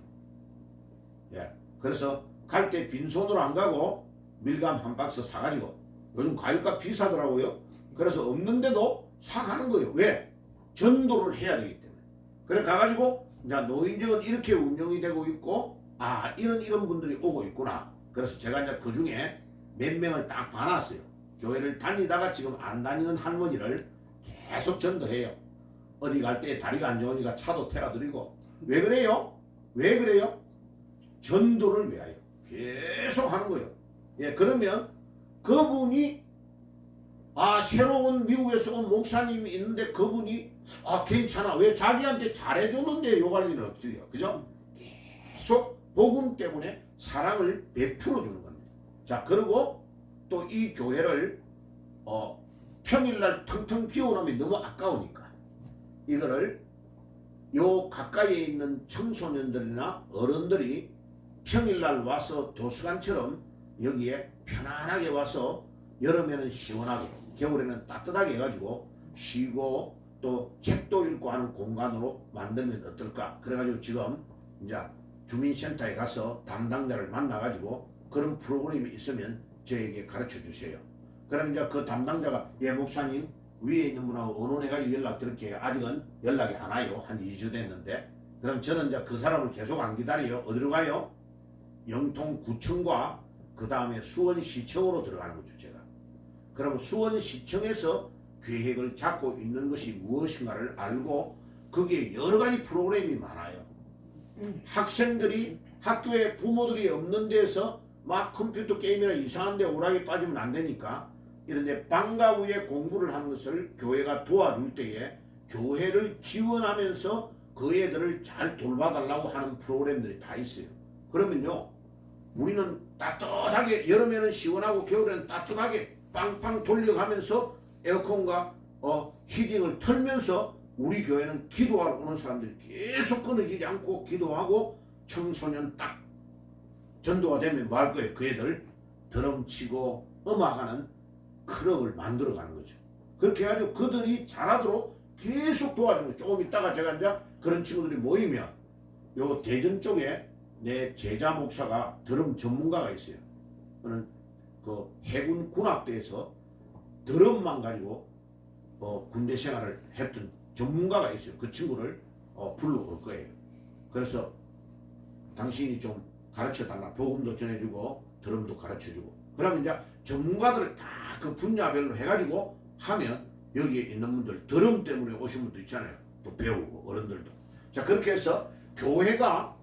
예, 그래서 갈 때 빈손으로 안 가고 밀감 한 박스 사가지고 요즘 과일값 비싸더라고요. 그래서 없는데도 사가는 거예요. 왜? 전도를 해야 되기 때문에. 그래 가가지고 이제 노인정은 이렇게 운영이 되고 있고 아 이런 분들이 오고 있구나. 그래서 제가 이제 그 중에 몇 명을 딱 봐놨어요. 교회를 다니다가 지금 안 다니는 할머니를 계속 전도해요. 어디 갈 때 다리가 안 좋으니까 차도 태워드리고. 왜 그래요? 왜 그래요? 전도를 위하여 계속 하는 거예요. 예, 그러면 그분이 아 새로운 미국에서 온 목사님이 있는데 그분이 아 괜찮아 왜 자기한테 잘해줬는데 욕할 일은 없지요. 그죠? 계속 복음 때문에 사랑을 베풀어 주는 겁니다. 자, 그리고 또 이 교회를 평일날 텅텅 비워놓으면 너무 아까우니까 이거를 요 가까이에 있는 청소년들이나 어른들이 평일날 와서 도서관처럼 여기에 편안하게 와서 여름에는 시원하게 겨울에는 따뜻하게 해가지고 쉬고 또 책도 읽고 하는 공간으로 만들면 어떨까. 그래가지고 지금 이제 주민센터에 가서 담당자를 만나가지고 그런 프로그램이 있으면 저에게 가르쳐 주세요. 그럼 이제 그 담당자가 예 목사님 위에 있는 분하고 의논해가지고 연락드릴게요. 아직은 연락이 안 와요. 한 2주 됐는데. 그럼 저는 이제 그 사람을 계속 안 기다려요. 어디로 가요? 영통구청과 그 다음에 수원시청으로 들어가는 거죠. 제가. 그럼 수원시청에서 계획을 잡고 있는 것이 무엇인가를 알고 거기에 여러 가지 프로그램이 많아요. 학생들이 학교에 부모들이 없는 데서 막 컴퓨터 게임이나 이상한 데 오락에 빠지면 안 되니까 이런데 방과 후에 공부를 하는 것을 교회가 도와줄 때에 교회를 지원하면서 그 애들을 잘 돌봐달라고 하는 프로그램들이 다 있어요. 그러면요 우리는 따뜻하게 여름에는 시원하고 겨울에는 따뜻하게 빵빵 돌려가면서 에어컨과 히팅을 틀면서 우리 교회는 기도하러 오는 사람들이 계속 끊어지지 않고 기도하고 청소년 딱 전도가 되면 뭐 할 거예요? 그 애들 드럼 치고 음악하는 클럽을 만들어가는 거죠. 그렇게 해가지고 그들이 잘하도록 계속 도와주는 거예요. 조금 있다가 제가 이제 그런 친구들이 모이면 요 대전 쪽에 내 제자 목사가 드럼 전문가가 있어요. 그는 그 해군 군악대에서 드럼만 가지고 군대 생활을 했던 전문가가 있어요. 그 친구를 불러올 거예요. 그래서 당신이 좀 가르쳐달라. 복음도 전해주고 드럼도 가르쳐주고. 그러면 이제 전문가들을 다 그 분야별로 해가지고 하면 여기에 있는 분들 드럼 때문에 오신 분도 있잖아요. 또 배우고 어른들도. 자 그렇게 해서 교회가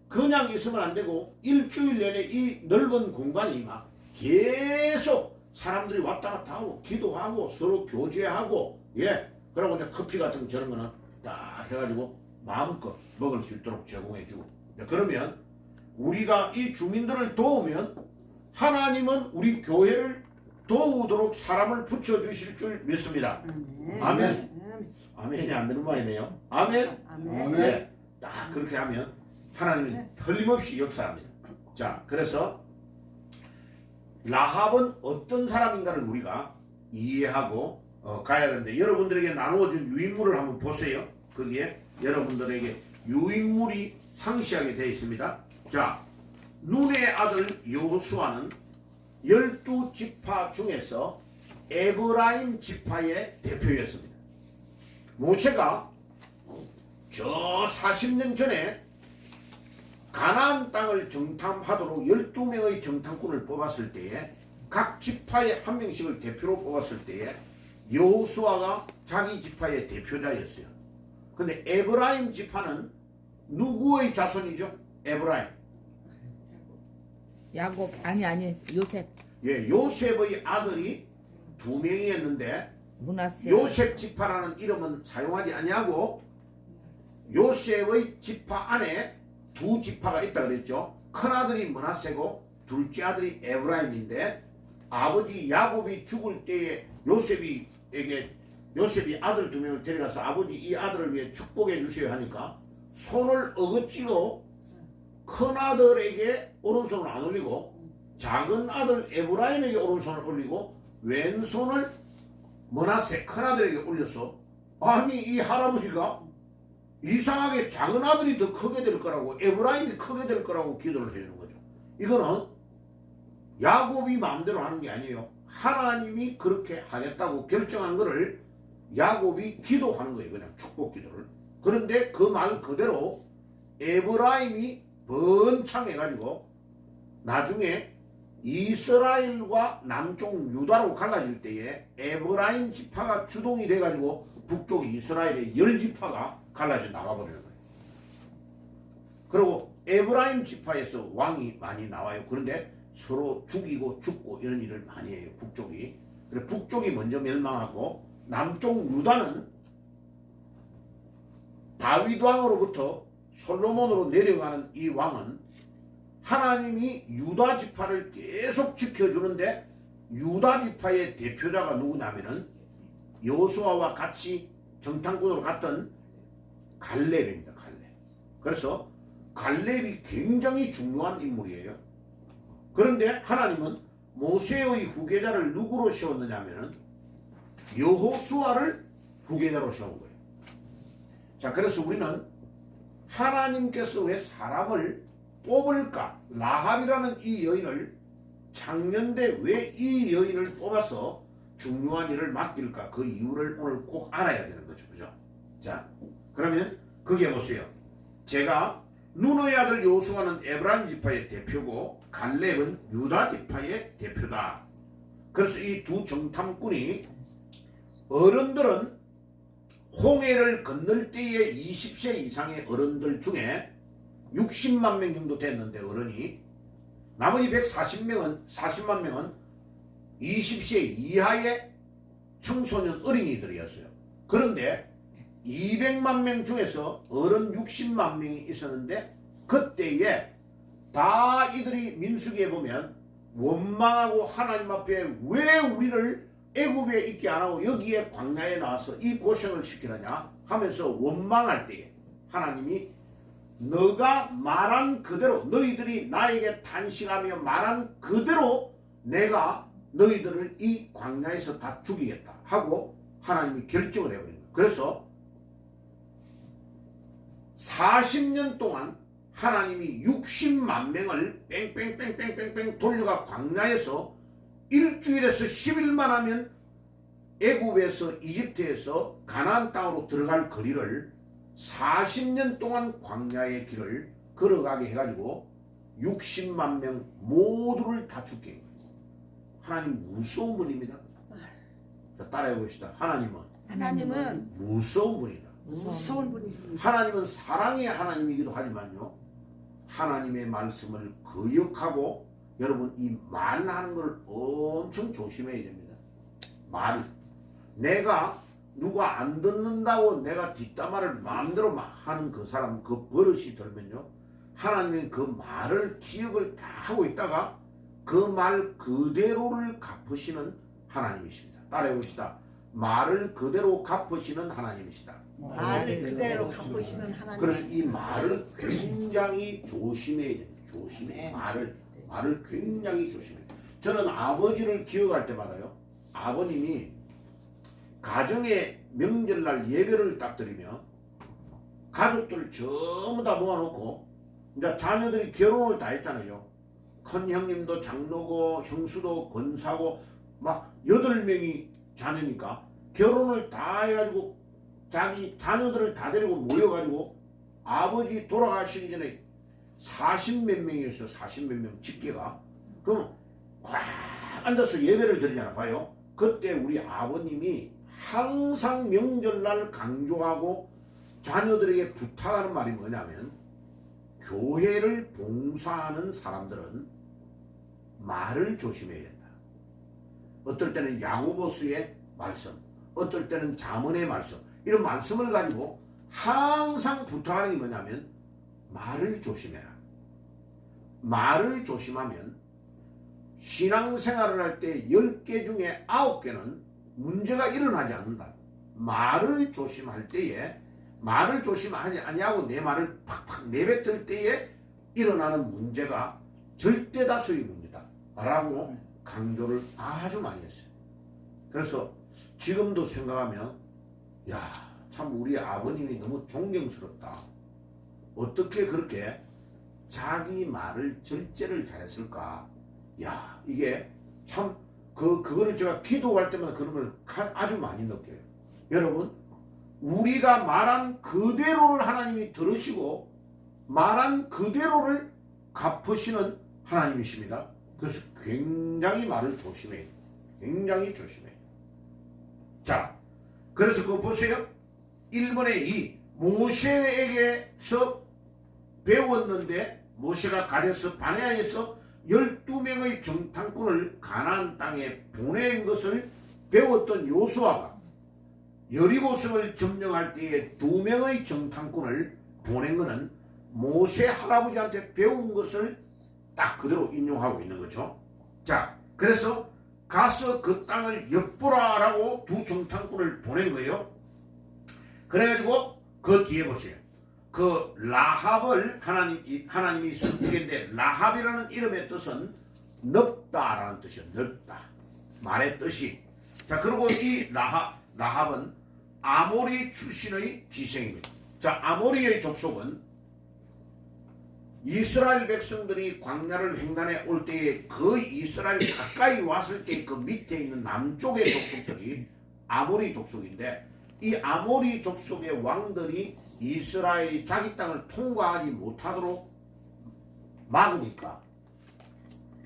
그냥 있으면 안 되고 일주일 내내 이 넓은 공간이 막 계속 사람들이 왔다 갔다 하고 기도하고 서로 교제하고 예 그러고 이제 커피 같은 거 저런 거는 딱 해가지고 마음껏 먹을 수 있도록 제공해주고 그러면 우리가 이 주민들을 도우면 하나님은 우리 교회를 도우도록 사람을 붙여주실 줄 믿습니다. 아멘. 아멘이 안 되는 말이네요. 아멘. 아멘. 네, 딱 그렇게 하면 하나님은 틀림없이 역사합니다. 자, 그래서 라합은 어떤 사람인가를 우리가 이해하고 가야 되는데 여러분들에게 나누어준 유인물을 한번 보세요. 거기에 여러분들에게 유인물이 상시하게 되어 있습니다. 자, 눈의 아들 여호수아는 12지파 중에서 에브라임 지파의 대표였습니다. 모세가 저 40년 전에 가나안 땅을 정탐하도록 12명의 정탐꾼을 뽑았을 때에 각 지파에 한 명씩을 대표로 뽑았을 때에 여호수아가 자기 지파의 대표자였어요. 근데 에브라임 지파는 누구의 자손이죠? 에브라임. 야곱 아니 요셉. 예, 요셉의 아들이 2명이었는데 문하세. 요셉 지파라는 이름은 사용하지 아니하고 요셉의 지파 안에 2지파가 있다 그랬죠. 큰 아들이 므낫세고 둘째 아들이 에브라임인데 아버지 야곱이 죽을 때에 요셉이 아들 2명을 데려가서 아버지 이 아들을 위해 축복해 주세요 하니까 손을 어긋지고 큰 아들에게 오른손을 안 올리고 작은 아들 에브라임에게 오른손을 올리고 왼손을 므낫세 큰 아들에게 올려서 아니 이 할아버지가 이상하게 작은 아들이 더 크게 될 거라고 에브라임이 크게 될 거라고 기도를 해주는 거죠. 이거는 야곱이 마음대로 하는 게 아니에요. 하나님이 그렇게 하겠다고 결정한 거를 야곱이 기도하는 거예요. 그냥 축복 기도를. 그런데 그 말 그대로 에브라임이 번창해가지고 나중에 이스라엘과 남쪽 유다로 갈라질 때에 에브라임 지파가 주동이 돼가지고 북쪽 이스라엘의 10지파가 갈라져 나가버리는 거예요. 그리고 에브라임 지파에서 왕이 많이 나와요. 그런데 서로 죽이고 죽고 이런 일을 많이 해요. 북쪽이. 그래서 북쪽이 먼저 멸망하고 남쪽 유다는 다윗 왕으로부터 솔로몬으로 내려가는 이 왕은 하나님이 유다 지파를 계속 지켜주는데 유다 지파의 대표자가 누구냐면은 여호수아와 같이 정탐꾼으로 갔던 갈렙입니다. 갈렙. 그래서 갈렙이 굉장히 중요한 인물이에요. 그런데 하나님은 모세의 후계자를 누구로 세웠느냐 하면은 여호수아를 후계자로 세운 거예요. 자, 그래서 우리는 하나님께서 왜 사람을 뽑을까? 라합이라는 이 여인을 창년대 왜 이 여인을 뽑아서 중요한 일을 맡길까? 그 이유를 오늘 꼭 알아야 되는 거죠. 그죠? 자, 그러면 거기에 보세요. 제가 눈의 아들 여호수아는 에브라임 지파의 대표고 갈렙은 유다 지파의 대표다. 그래서 이 두 정탐꾼이 어른들은 홍해를 건널 때에 20세 이상의 어른들 중에 60만 명 정도 됐는데 어른이 나머지 40만 명은 20세 이하의 청소년 어린이들이었어요. 그런데 200만 명 중에서 어른 60만 명이 있었는데 그때에 다 이들이 민수기에 보면 원망하고 하나님 앞에 왜 우리를 애굽에 있게 안 하고 여기에 광야에 나와서 이 고생을 시키느냐 하면서 원망할 때에 하나님이 너가 말한 그대로 너희들이 나에게 탄식하며 말한 그대로 내가 너희들을 이 광야에서 다 죽이겠다 하고 하나님이 결정을 해버린 거예요. 그래서 40년 동안 하나님이 60만 명을 뺑뺑뺑뺑뺑뺑 돌려가 광야에서 일주일에서 10일만 하면 애굽에서 이집트에서 가나안 땅으로 들어갈 거리를 40년 동안 광야의 길을 걸어가게 해가지고 60만 명 모두를 다 죽게 한 거예요. 하나님 무서운 분입니다. 자, 따라해 봅시다. 하나님은 무서운 분이다. 무서운 분이십니다. 하나님은 사랑의 하나님이기도 하지만요, 하나님의 말씀을 거역하고 여러분 이 말하는 걸 엄청 조심해야 됩니다. 말. 내가 누가 안 듣는다고 내가 뒷담화를 마음대로 막 하는 그 사람 그 버릇이 들면요, 하나님은 그 말을 기억을 다 하고 있다가 그 말 그대로를 갚으시는 하나님이십니다. 따라해 봅시다. 말을 그대로 갚으시는 하나님이시다. 말을 그대로 갚으시는 하나님. 그래서 이 말을 굉장히 조심해야 됩니다. 조심해. 네. 말을 굉장히 조심해. 저는 아버지를 기억할 때마다요, 아버님이 가정의 명절날 예배를 딱 드리면 가족들 전부 다 모아놓고 이제 자녀들이 결혼을 다 했잖아요. 큰 형님도 장로고 형수도 권사고 막 8명이 자녀니까 결혼을 다 해가지고 자기 자녀들을 다 데리고 모여가지고 아버지 돌아가시기 전에 40몇 명이었어요. 40몇 명 직계가. 그럼 꽉 앉아서 예배를 드리잖아. 봐요. 그때 우리 아버님이 항상 명절날 강조하고 자녀들에게 부탁하는 말이 뭐냐면, 교회를 봉사하는 사람들은 말을 조심해야 된다. 어떨 때는 야고보스의 말씀, 어떨 때는 잠언의 말씀, 이런 말씀을 가지고 항상 부탁하는 게 뭐냐면 말을 조심해라. 말을 조심하면 신앙생활을 할 때 10개 중에 9개는 문제가 일어나지 않는다. 말을 조심할 때에, 말을 조심하지 아니하고 내 말을 팍팍 내뱉을 때에 일어나는 문제가 절대 다수의 문제다 라고 강조를 아주 많이 했어요. 그래서 지금도 생각하면 야, 참 우리 아버님이 너무 존경스럽다. 어떻게 그렇게 자기 말을 절제를 잘했을까. 야, 이게 참 그거를 제가 기도할 때마다 그런 걸 아주 많이 느껴요. 여러분, 우리가 말한 그대로를 하나님이 들으시고 말한 그대로를 갚으시는 하나님이십니다. 그래서 굉장히 말을 조심해요. 굉장히 조심해요. 자, 그래서 그거 보세요. 1번에 2. 모세에게서 배웠는데 모세가 가데스 바네아에서 12명의 정탐꾼을 가나안 땅에 보낸 것을 배웠던 요수아가 여리고성을 점령할 때에 2명의 정탐꾼을 보낸 것은 모세 할아버지한테 배운 것을 딱 그대로 인용하고 있는 거죠. 자, 그래서 가서 그 땅을 엿보라라고 2 정탐꾼을 보낸 거예요. 그래가지고 그 뒤에 보세요. 그 라합을 하나님이 선택했는데, 라합이라는 이름의 뜻은 넓다라는 뜻이에요. 넓다. 말의 뜻이. 자, 그리고 이 라합은 아모리 출신의 기생입니다. 자, 아모리의 족속은 이스라엘 백성들이 광야를 횡단해 올 때에 그 이스라엘 가까이 왔을 때 그 밑에 있는 남쪽의 족속들이 아모리 족속인데, 이 아모리 족속의 왕들이 이스라엘이 자기 땅을 통과하지 못하도록 막으니까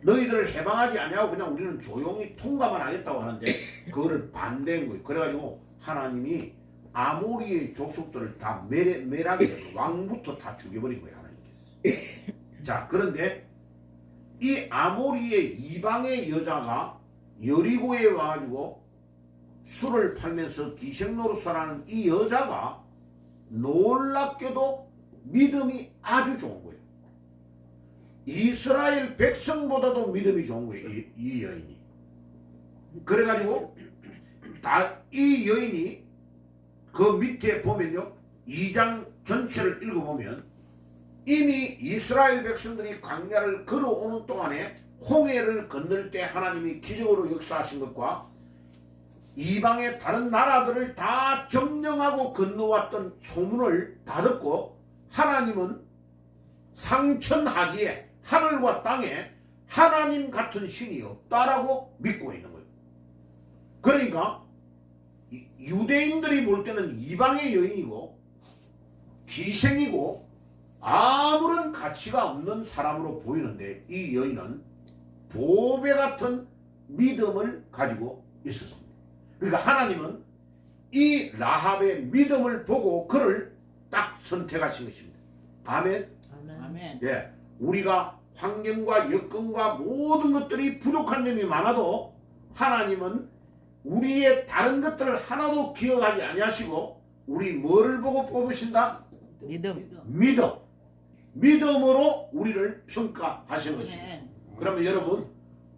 너희들을 해방하지 아니하고 그냥 우리는 조용히 통과만 하겠다고 하는데 그거를 반대한 거예요. 그래가지고 하나님이 아모리의 족속들을 다 멸하게 왕부터 다 죽여버린 거예요. 하나님께서. 자, 그런데 이 아모리의 이방의 여자가 여리고에 와가지고 술을 팔면서 기생노릇하는 이 여자가 놀랍게도 믿음이 아주 좋은 거예요. 이스라엘 백성보다도 믿음이 좋은 거예요. 이 여인이. 그래가지고 이 여인이 그 밑에 보면요, 2장 전체를 읽어보면 이미 이스라엘 백성들이 광야를 걸어오는 동안에 홍해를 건널 때 하나님이 기적으로 역사하신 것과 이방의 다른 나라들을 다 점령하고 건너왔던 소문을 다 듣고 하나님은 상천하기에 하늘과 땅에 하나님 같은 신이 없다라고 믿고 있는 거예요. 그러니까 유대인들이 볼 때는 이방의 여인이고 기생이고 아무런 가치가 없는 사람으로 보이는데 이 여인은 보배 같은 믿음을 가지고 있었습니다. 그러니까 하나님은 이 라합의 믿음을 보고 그를 딱 선택하신 것입니다. 아멘. 아멘. 예, 우리가 환경과 여건과 모든 것들이 부족한 점이 많아도 하나님은 우리의 다른 것들을 하나도 기억하지 아니하시고 우리 뭐를 보고 뽑으신다? 믿음. 믿음으로 우리를 평가하시는 것입니다. 그러면 여러분,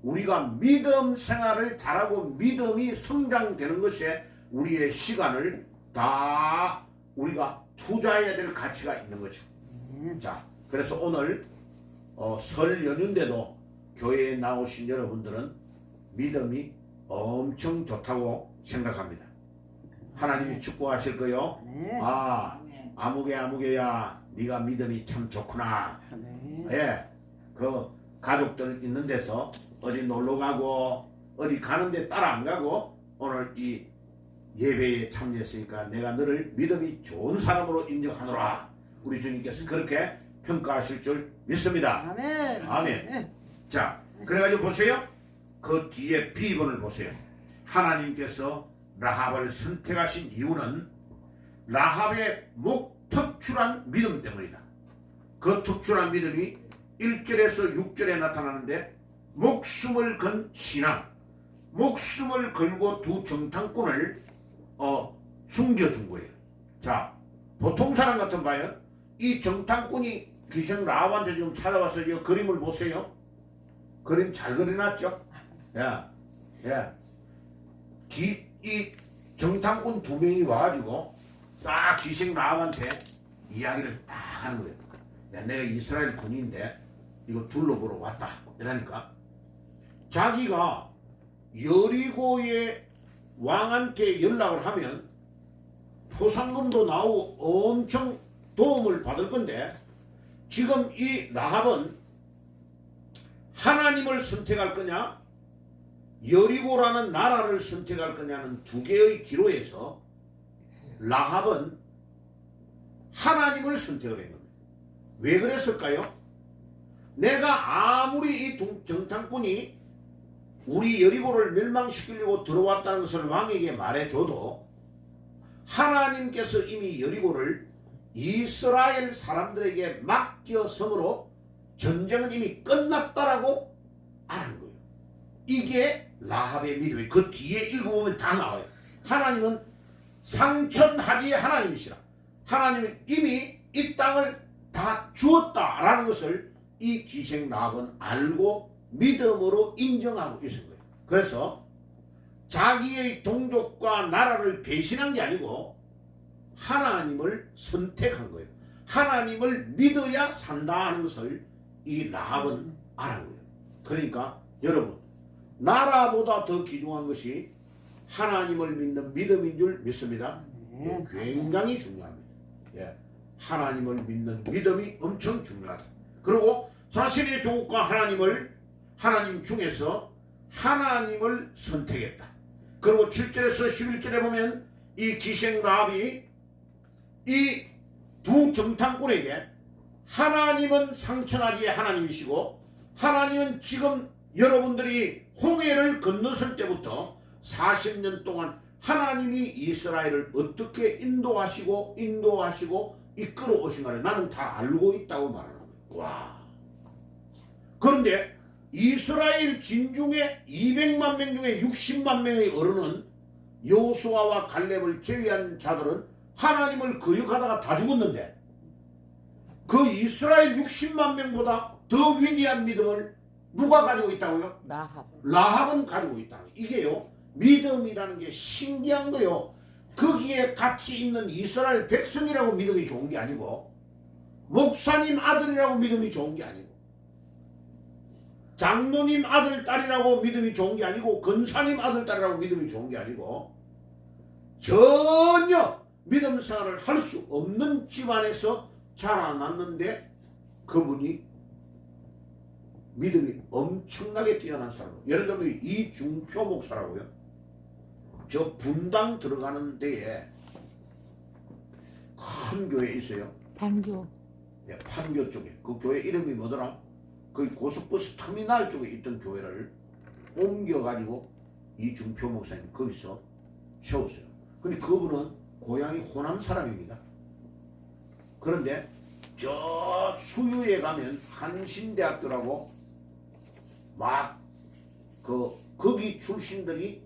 우리가 믿음 생활을 잘하고 믿음이 성장되는 것에 우리의 시간을 다 우리가 투자해야 될 가치가 있는 거죠. 자, 그래서 오늘 설 연휴인데도 교회에 나오신 여러분들은 믿음이 엄청 좋다고 생각합니다. 하나님이 축복하실 거요. 아무개야 네가 믿음이 참 좋구나. 예, 그 가족들 있는 데서 어디 놀러 가고 어디 가는데 따라 안 가고 오늘 이 예배에 참여했으니까 내가 너를 믿음이 좋은 사람으로 인정하노라. 우리 주님께서 그렇게 평가하실 줄 믿습니다. 아멘. 아멘. 자, 그래가지고 보세요. 그 뒤에 B번을 보세요. 하나님께서 라합을 선택하신 이유는 라합의 특출한 믿음 때문이다. 그 특출한 믿음이 1절에서 6절에 나타나는데 목숨을 건 신앙, 목숨을 걸고 두 정탐꾼을 숨겨준 거예요. 자, 보통 사람 같은 봐요. 이 정탐꾼이 기생 라합한테 지금 찾아와서 이 그림을 보세요. 그림 잘 그려놨죠? 이 정탐꾼 두 명이 와가지고 딱 기생 라합한테 이야기를 딱 하는 거예요. 야, 내가 이스라엘 군인인데 이거 둘러보러 왔다. 이러니까 자기가 여리고의 왕한테 연락을 하면 포상금도 나오고 엄청 도움을 받을 건데 지금 이 라합은 하나님을 선택할 거냐 여리고라는 나라를 선택할 거냐는 두 개의 기로에서 라합은 하나님을 선택을 한 겁니다. 왜 그랬을까요? 내가 아무리 이 정탐꾼이 우리 여리고를 멸망시키려고 들어왔다는 것을 왕에게 말해줘도 하나님께서 이미 여리고를 이스라엘 사람들에게 맡겨서므로 전쟁은 이미 끝났다라고 알은 거예요. 이게 라합의 믿음이에요. 그 뒤에 읽어보면 다 나와요. 하나님은 상천하지의 하나님이시라. 하나님은 이미 이 땅을 다 주었다라는 것을 이 기생 라합은 알고 믿음으로 인정하고 있은 거예요. 그래서 자기의 동족과 나라를 배신한 게 아니고 하나님을 선택한 거예요. 하나님을 믿어야 산다 하는 것을 이 라합은 알은 거예요. 그러니까 여러분, 나라보다 더 귀중한 것이 하나님을 믿는 믿음인 줄 믿습니다. 예, 굉장히 중요합니다. 예, 하나님을 믿는 믿음이 엄청 중요하다. 그리고 자신의 조국과 하나님 중에서 하나님을 선택했다. 그리고 7절에서 11절에 보면 이 기생 라합이 이 두 정탐꾼에게 하나님은 상천하리의 하나님이시고 하나님은 지금 여러분들이 홍해를 건넜을 때부터 40년 동안 하나님이 이스라엘을 어떻게 인도하시고 이끌어 오신가를 나는 다 알고 있다고 말하는 거예요. 와. 그런데 이스라엘 진중에 200만 명 중에 60만 명의 어른은 여호수아와 갈렙을 제외한 자들은 하나님을 거역하다가 다 죽었는데 그 이스라엘 60만 명보다 더 위대한 믿음을 누가 가지고 있다고요? 라합은 가지고 있다. 이게요, 믿음이라는 게 신기한 거요. 거기에 같이 있는 이스라엘 백성이라고 믿음이 좋은 게 아니고, 목사님 아들이라고 믿음이 좋은 게 아니고, 장로님 아들 딸이라고 믿음이 좋은 게 아니고, 권사님 아들 딸이라고 믿음이 좋은 게 아니고, 전혀 믿음 생활을 할 수 없는 집안에서 자라났는데 그분이 믿음이 엄청나게 뛰어난 사람. 예를 들면 이중표 목사라고요. 저 분당 들어가는 데에 큰 교회 있어요. 판교. 네, 판교 쪽에. 그 교회 이름이 뭐더라? 그 고속버스 터미널 쪽에 있던 교회를 옮겨가지고 이중표 목사님이 거기서 세웠어요. 근데 그분은 고향이 호남 사람입니다. 그런데 저 수유에 가면 한신대학교라고 막 거기 출신들이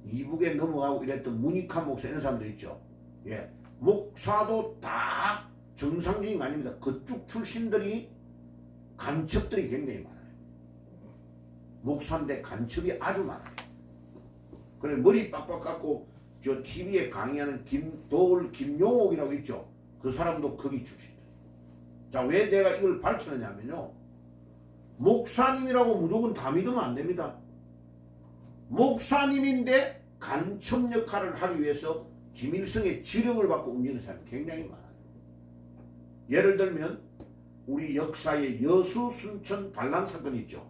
이북에 넘어가고 이랬던 문익환 목사 이런 사람들 있죠. 예, 목사도 다 정상적인 거 아닙니다. 그쪽 출신들이 간첩들이 굉장히 많아요. 목사인데 간첩이 아주 많아요. 그래 머리 빡빡 깎고 저 TV에 강의하는 김용옥이라고 있죠. 그 사람도 거기 출신이에요. 자, 왜 내가 이걸 밝히느냐면요, 목사님이라고 무조건 다 믿으면 안 됩니다. 목사님인데 간첩 역할을 하기 위해서 김일성의 지령을 받고 움직이는 사람이 굉장히 많아요. 예를 들면 우리 역사의 여수 순천 반란 사건이 있죠.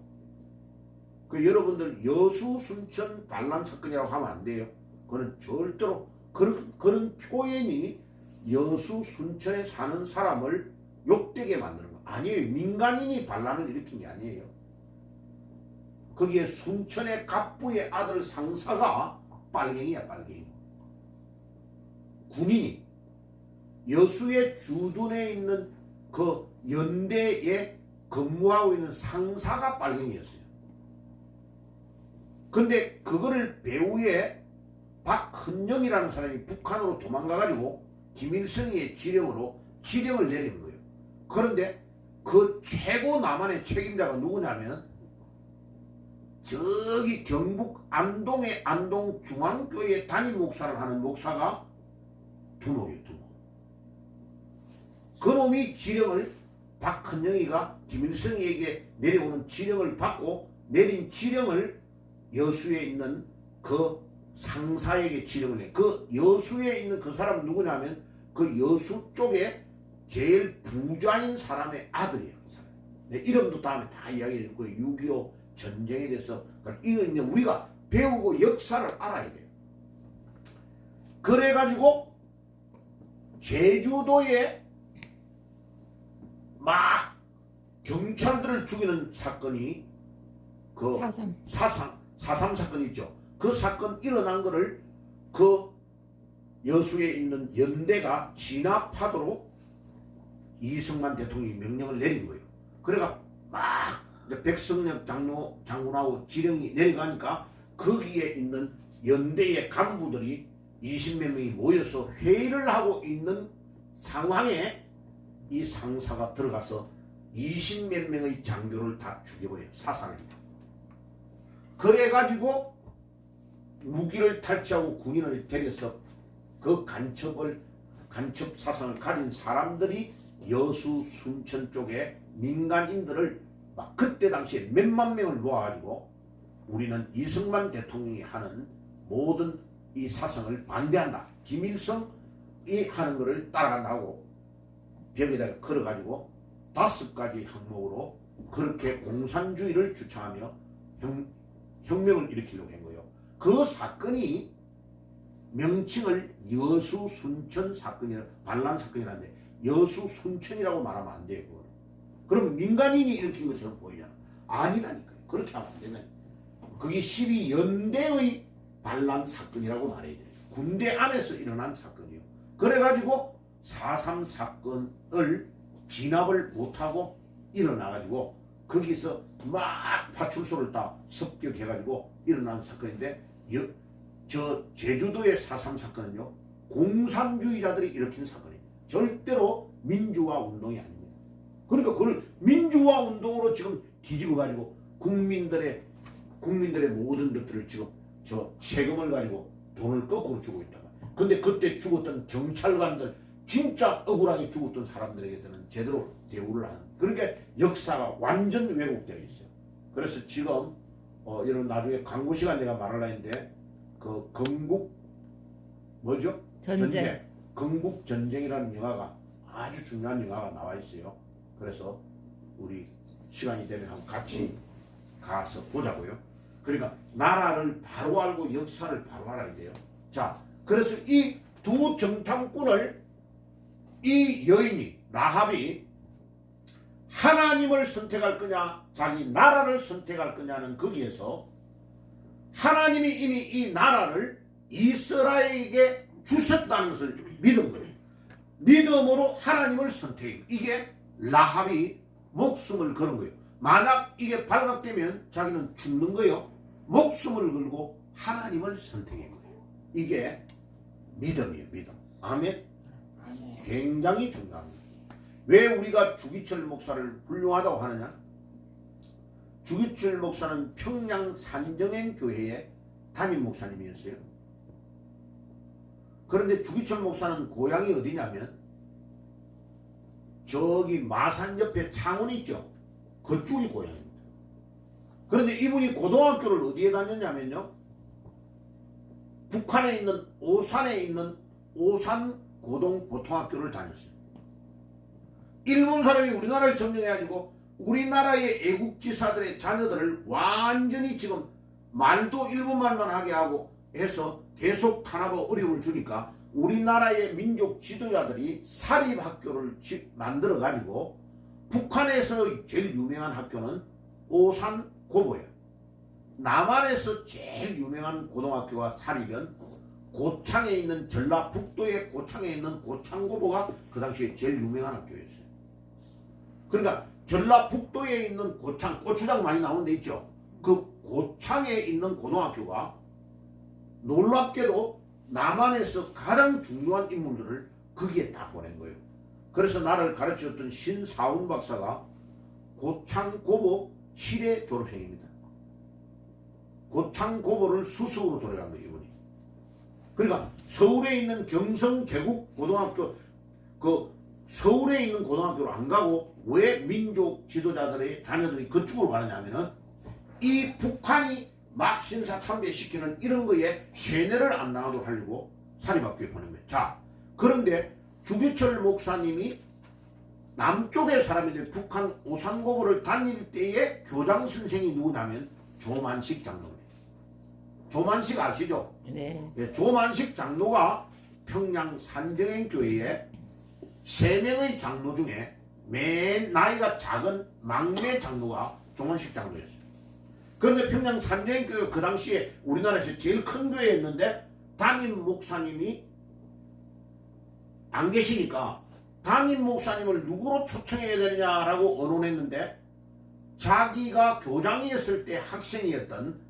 그 여러분들 여수 순천 반란 사건이라고 하면 안 돼요. 그건 절대로 그런 표현이 여수 순천에 사는 사람을 욕되게 만드는 거 아니에요. 민간인이 반란을 일으킨 게 아니에요. 거기에 순천의 갑부의 아들 상사가 빨갱이야, 빨갱이. 군인이 여수의 주둔에 있는 그 연대에 근무하고 있는 상사가 빨갱이였어요. 근데 그거를 배후에 박헌영이라는 사람이 북한으로 도망가가지고 김일성의 지령을 내리는 거예요. 그런데 그 최고 남한의 책임자가 누구냐면 저기 경북 안동의 안동중앙교회 담임 목사를 하는 목사가 두목이에요. 두목. 그놈이 지령을 박헌영이가 김일성에게 내려오는 지령을 받고 내린 지령을 여수에 있는 그 상사에게 지령을 내. 그 여수에 있는 그 사람은 누구냐면 그 여수 쪽에 제일 부자인 사람의 아들이에요. 그 사람. 네, 이름도 다음에 다 이야기해 줄 거예요. 6.25 전쟁에 대해서. 이거 이제 우리가 배우고 역사를 알아야 돼요. 그래가지고 제주도에 막 경찰들을 죽이는 사건이 그 4.3 사건 있죠. 그 사건 일어난 거를 그 여수에 있는 연대가 진압하도록 이승만 대통령이 명령을 내린 거예요. 그래가 막 백성엽 장군하고 지령이 내려가니까 거기에 있는 연대의 간부들이 20몇 명이 모여서 회의를 하고 있는 상황에 이 상사가 들어가서 20몇 명의 장교를 다 죽여버려요. 사상입니다. 그래가지고 무기를 탈취하고 군인을 데려서 그 간첩 사상을 가진 사람들이 여수 순천 쪽에 민간인들을 막 그때 당시에 몇만 명을 모아가지고 우리는 이승만 대통령이 하는 모든 이 사상을 반대한다. 김일성이 하는 것을 따라간다고 벽에다가 걸어가지고 5가지 항목으로 그렇게 공산주의를 주창하며 혁명을 일으키려고 한 거예요. 그 사건이 명칭을 여수순천 사건이라 반란 사건이라는데 여수순천이라고 말하면 안 돼요. 그럼 민간인이 일으킨 것처럼 보이잖아. 아니라니까요. 그렇게 하면 안 된다. 그게 12연대의 반란 사건이라고 말해야 돼요. 군대 안에서 일어난 사건이요. 그래가지고 4.3 사건을 진압을 못하고 일어나가지고 거기서 막 파출소를 다 습격해가지고 일어난 사건인데 저 제주도의 4.3 사건은요 공산주의자들이 일으킨 사건이에요. 절대로 민주화 운동이 아닙니다. 그러니까 그걸 민주화 운동으로 지금 뒤집어가지고 국민들의 모든 것들을 지금 저 세금을 가지고 돈을 거꾸로 주고 있다. 근데 그때 죽었던 경찰관들 진짜 억울하게 죽었던 사람들에게는 제대로 대우를 하는 그러니까 역사가 완전 왜곡되어 있어요. 그래서 지금 이런 나중에 광고 시간 내가 말하려 했는데 그 건국 뭐죠? 전쟁. 건국 전쟁이라는 영화가 아주 중요한 영화가 나와 있어요. 그래서 우리 시간이 되면 한번 같이 가서 보자고요. 그러니까 나라를 바로 알고 역사를 바로 알아야 돼요. 자, 그래서 이 두 정탐꾼을 이 여인이 라합이 하나님을 선택할 거냐 자기 나라를 선택할 거냐는 거기에서 하나님이 이미 이 나라를 이스라엘에게 주셨다는 것을 믿은 거예요. 믿음으로 하나님을 선택해요. 이게 라합이 목숨을 거는 거예요. 만약 이게 발각되면 자기는 죽는 거예요. 목숨을 걸고 하나님을 선택한 거예요. 이게 믿음이에요. 믿음. 아멘. 굉장히 중요합니다. 왜 우리가 주기철 목사를 훌륭하다고 하느냐? 주기철 목사는 평양 산정행 교회의 담임 목사님이었어요. 그런데 주기철 목사는 고향이 어디냐면 저기 마산 옆에 창원 있죠. 그쪽이 고향입니다. 그런데 이분이 고등학교를 어디에 다녔냐면요. 북한에 있는 오산에 있는 오산고등보통학교를 다녔어요. 일본 사람이 우리나라를 점령해가지고 우리나라의 애국지사들의 자녀들을 완전히 지금 말도 일본말만 하게 하고 해서 계속 탄압하고 어려움을 주니까 우리나라의 민족 지도자들이 사립학교를 만들어가지고 북한에서 제일 유명한 학교는 오산고보예요. 남한에서 제일 유명한 고등학교가 사립은 고창에 있는 전라북도의 고창에 있는 고창고보가 그 당시에 제일 유명한 학교였어요. 그러니까 전라북도에 있는 고창, 고추장 많이 나오는 데 있죠. 그 고창에 있는 고등학교가 놀랍게도 남한에서 가장 중요한 인물들을 거기에 다 보낸 거예요. 그래서 나를 가르쳐줬던 신사훈 박사가 고창고보 7회 졸업생입니다. 고창고보를 수석으로 졸업한 거예요, 이분이. 그러니까 서울에 있는 경성제국고등학교 서울에 있는 고등학교를 안 가고 왜 민족 지도자들의 자녀들이 그쪽으로 가느냐 하면은 이 북한이 막 신사참배시키는 이런 거에 세뇌를 안 나가도록 하려고 사립학교에 보낸 거예요. 자, 그런데 주기철 목사님이 남쪽의 사람인데 북한 오산고보를 다닐 때의 교장 선생이 누구냐면 조만식 장로예요. 조만식 아시죠? 네. 예, 조만식 장로가 평양 산정행 교회에 3명의 장로 중에 맨 나이가 작은 막내 장로가 조만식 장로였어요. 그런데 평양 산정행 교회 그 당시에 우리나라에서 제일 큰 교회였는데 담임 목사님이 안 계시니까 담임 목사님을 누구로 초청해야 되느냐라고 언론했는데 자기가 교장이었을 때 학생이었던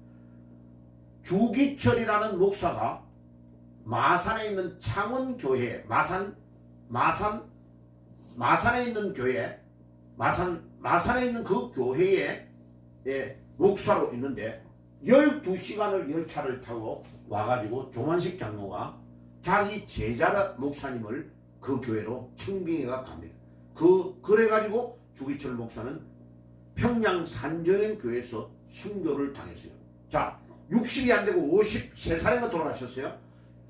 주기철이라는 목사가 마산에 있는 창원교회 마산에 있는 교회 마산에 있는 그 교회에 목사로 있는데 12시간을 열차를 타고 와가지고 조만식 장로가 자기 제자 목사님을 그 교회로 청빙회가 갑니다. 그래가지고 주기철 목사는 평양 산정현 교회에서 순교를 당했어요. 자, 60이 안 되고 53살인가 돌아가셨어요.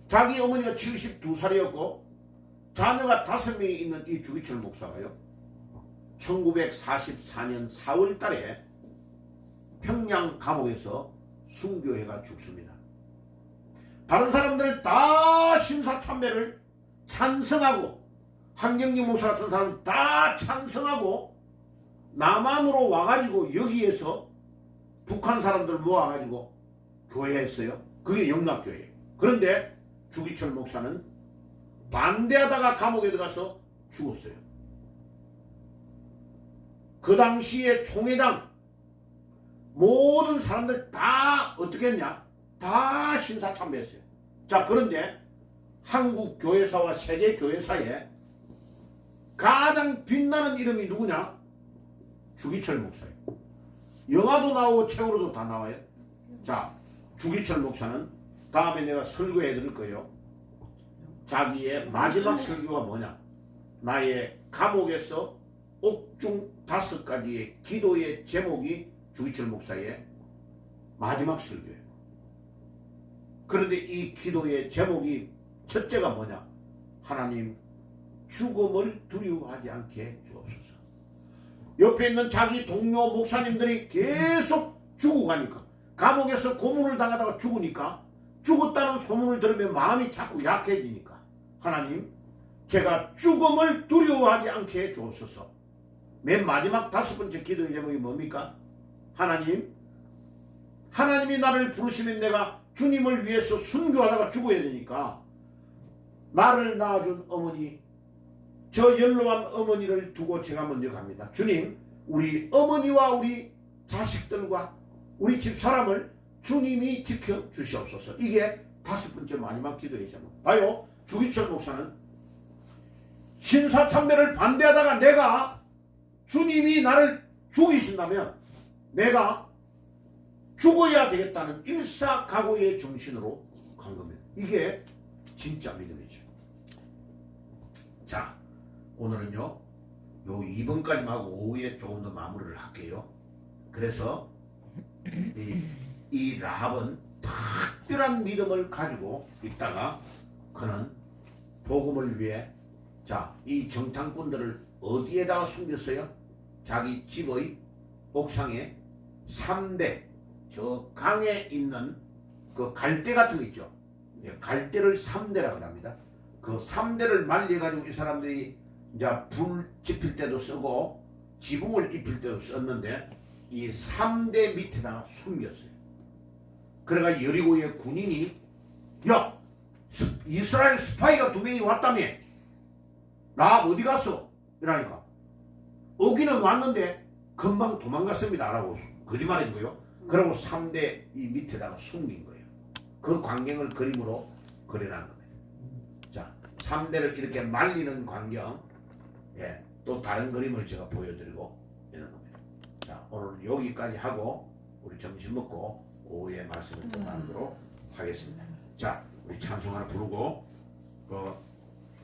자기 어머니가 72살이었고 자녀가 5명이 있는 이 주기철 목사가요, 1944년 4월 달에 평양 감옥에서 순교해가 죽습니다. 다른 사람들 다 신사참배를 찬성하고, 한경림 목사 같은 사람 다 찬성하고, 남한으로 와가지고 여기에서 북한 사람들 모아가지고 교회했어요. 그게 영락교회예요. 그런데 주기철 목사는 반대하다가 감옥에 들어가서 죽었어요. 그 당시에 총회당 모든 사람들 다 어떻게 했냐? 다 신사참배했어요. 자, 그런데 한국 교회사와 세계 교회사에 가장 빛나는 이름이 누구냐? 주기철 목사예요. 영화도 나오고 책으로도 다 나와요. 자, 주기철 목사는 다음에 내가 설교해 드릴 거예요. 자기의 마지막 설교가 뭐냐? 나의 감옥에서 옥중 5가지의 기도의 제목이 주기철 목사의 마지막 설교예요. 그런데 이 기도의 제목이 첫째가 뭐냐? 하나님, 죽음을 두려워하지 않게 주옵소서. 옆에 있는 자기 동료 목사님들이 계속 죽어가니까, 감옥에서 고문을 당하다가 죽으니까, 죽었다는 소문을 들으면 마음이 자꾸 약해지니까, 하나님, 제가 죽음을 두려워하지 않게 주옵소서. 맨 마지막 5번째 기도의 제목이 뭡니까? 하나님, 하나님이 나를 부르시면 내가 주님을 위해서 순교하다가 죽어야 되니까 나를 낳아준 어머니, 저 연로한 어머니를 두고 제가 먼저 갑니다. 주님, 우리 어머니와 우리 자식들과 우리 집 사람을 주님이 지켜 주시옵소서. 이게 5번째 마지막 기도의 제목. 봐요, 주기철 목사는 신사참배를 반대하다가 내가 주님이 나를 죽이신다면 내가 죽어야 되겠다는 일사각오의 정신으로 간 겁니다. 이게 진짜 믿음이죠. 자, 오늘은요, 요 2번까지만 하고 오후에 조금 더 마무리를 할게요. 그래서 이 라합은 특별한 믿음을 가지고 있다가 그는 복음을 위해, 자, 이 정탐꾼들을 어디에다가 숨겼어요? 자기 집의 옥상에 3대, 저 강에 있는 그 갈대 같은 거 있죠. 갈대를 3대라고 합니다. 그 3대를 말려가지고 이 사람들이 이제 불 지필 때도 쓰고 지붕을 입힐 때도 썼는데 이 3대 밑에다가 숨겼어요. 그래가 여리고의 군인이, 야, 이스라엘 스파이가 2명이 왔다며, 라합 어디 갔어? 이러니까 오기는 왔는데 금방 도망갔습니다 라고 거짓말인 거예요. 그리고 3대 이 밑에다가 숨긴 거예요. 그 광경을 그림으로 그려놓은 겁니다. 자, 3대를 이렇게 말리는 광경, 예, 또 다른 그림을 제가 보여드리고 있는 겁니다. 자, 오늘 여기까지 하고 우리 점심 먹고 오후에 말씀을 또 나누도록 하겠습니다. 자, 우리 찬송 하나 부르고, 그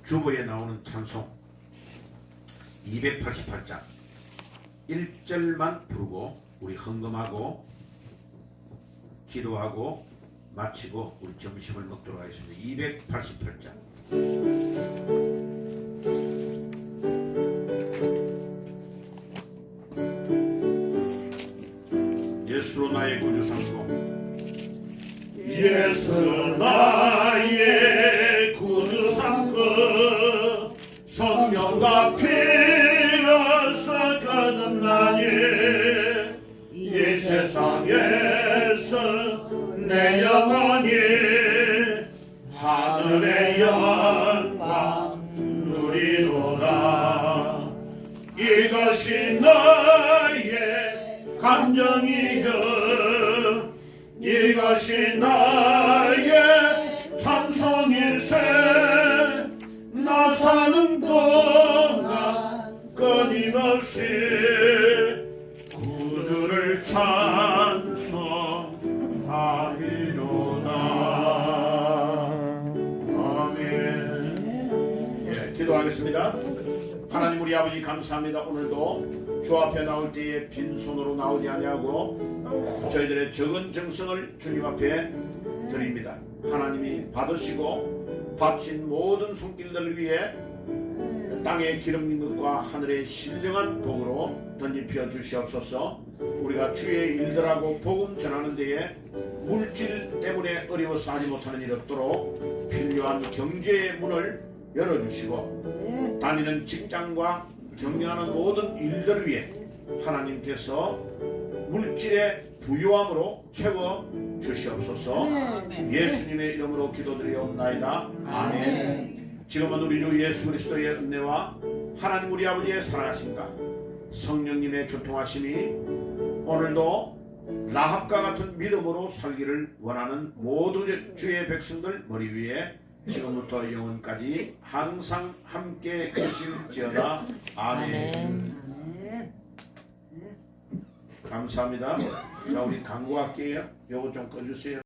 주보에 나오는 찬송 288장 1절만 부르고 우리 헌금하고 기도하고 마치고 우리 점심을 먹도록 하겠습니다. 288장. 예수로 나의 구주 삼고, 예수 나의 구주 삼고 성령과 피로서 거듭나니 이 세상에서 내 영혼이 하늘의 영광 누리도다. 이것이 나의 감정이여, 이것이 나의 찬송일세. 나 사는 동안 끊임없이 구주를 찬송하리로다. 아멘. 예, 기도하겠습니다. 하나님 우리 아버지 감사합니다. 오늘도 주 앞에 나올 때에 빈손으로 나오지 아니하고 저희들의 적은 정성을 주님 앞에 드립니다. 하나님이 받으시고 바친 모든 손길들을 위해 땅의 기름진 것과 하늘의 신령한 복으로 덧입혀 주시옵소서. 우리가 주의 일들하고 복음 전하는 데에 물질 때문에 어려워서 하지 못하는 일 없도록 필요한 경제의 문을 열어주시고 다니는 직장과 경영하는 모든 일들을 위해 하나님께서 물질의 부요함으로 채워 주시옵소서. 예수님의 이름으로 기도드리옵나이다. 아멘. 지금은 우리 주 예수 그리스도의 은혜와 하나님 우리 아버지의 사랑하심과 성령님의 교통하심이 오늘도 라합과 같은 믿음으로 살기를 원하는 모든 주의 백성들 머리 위에 지금부터 영원까지 항상 함께 계실지어다. 아멘. 감사합니다. 자, 우리 광고할게요. 요거 좀 꺼주세요.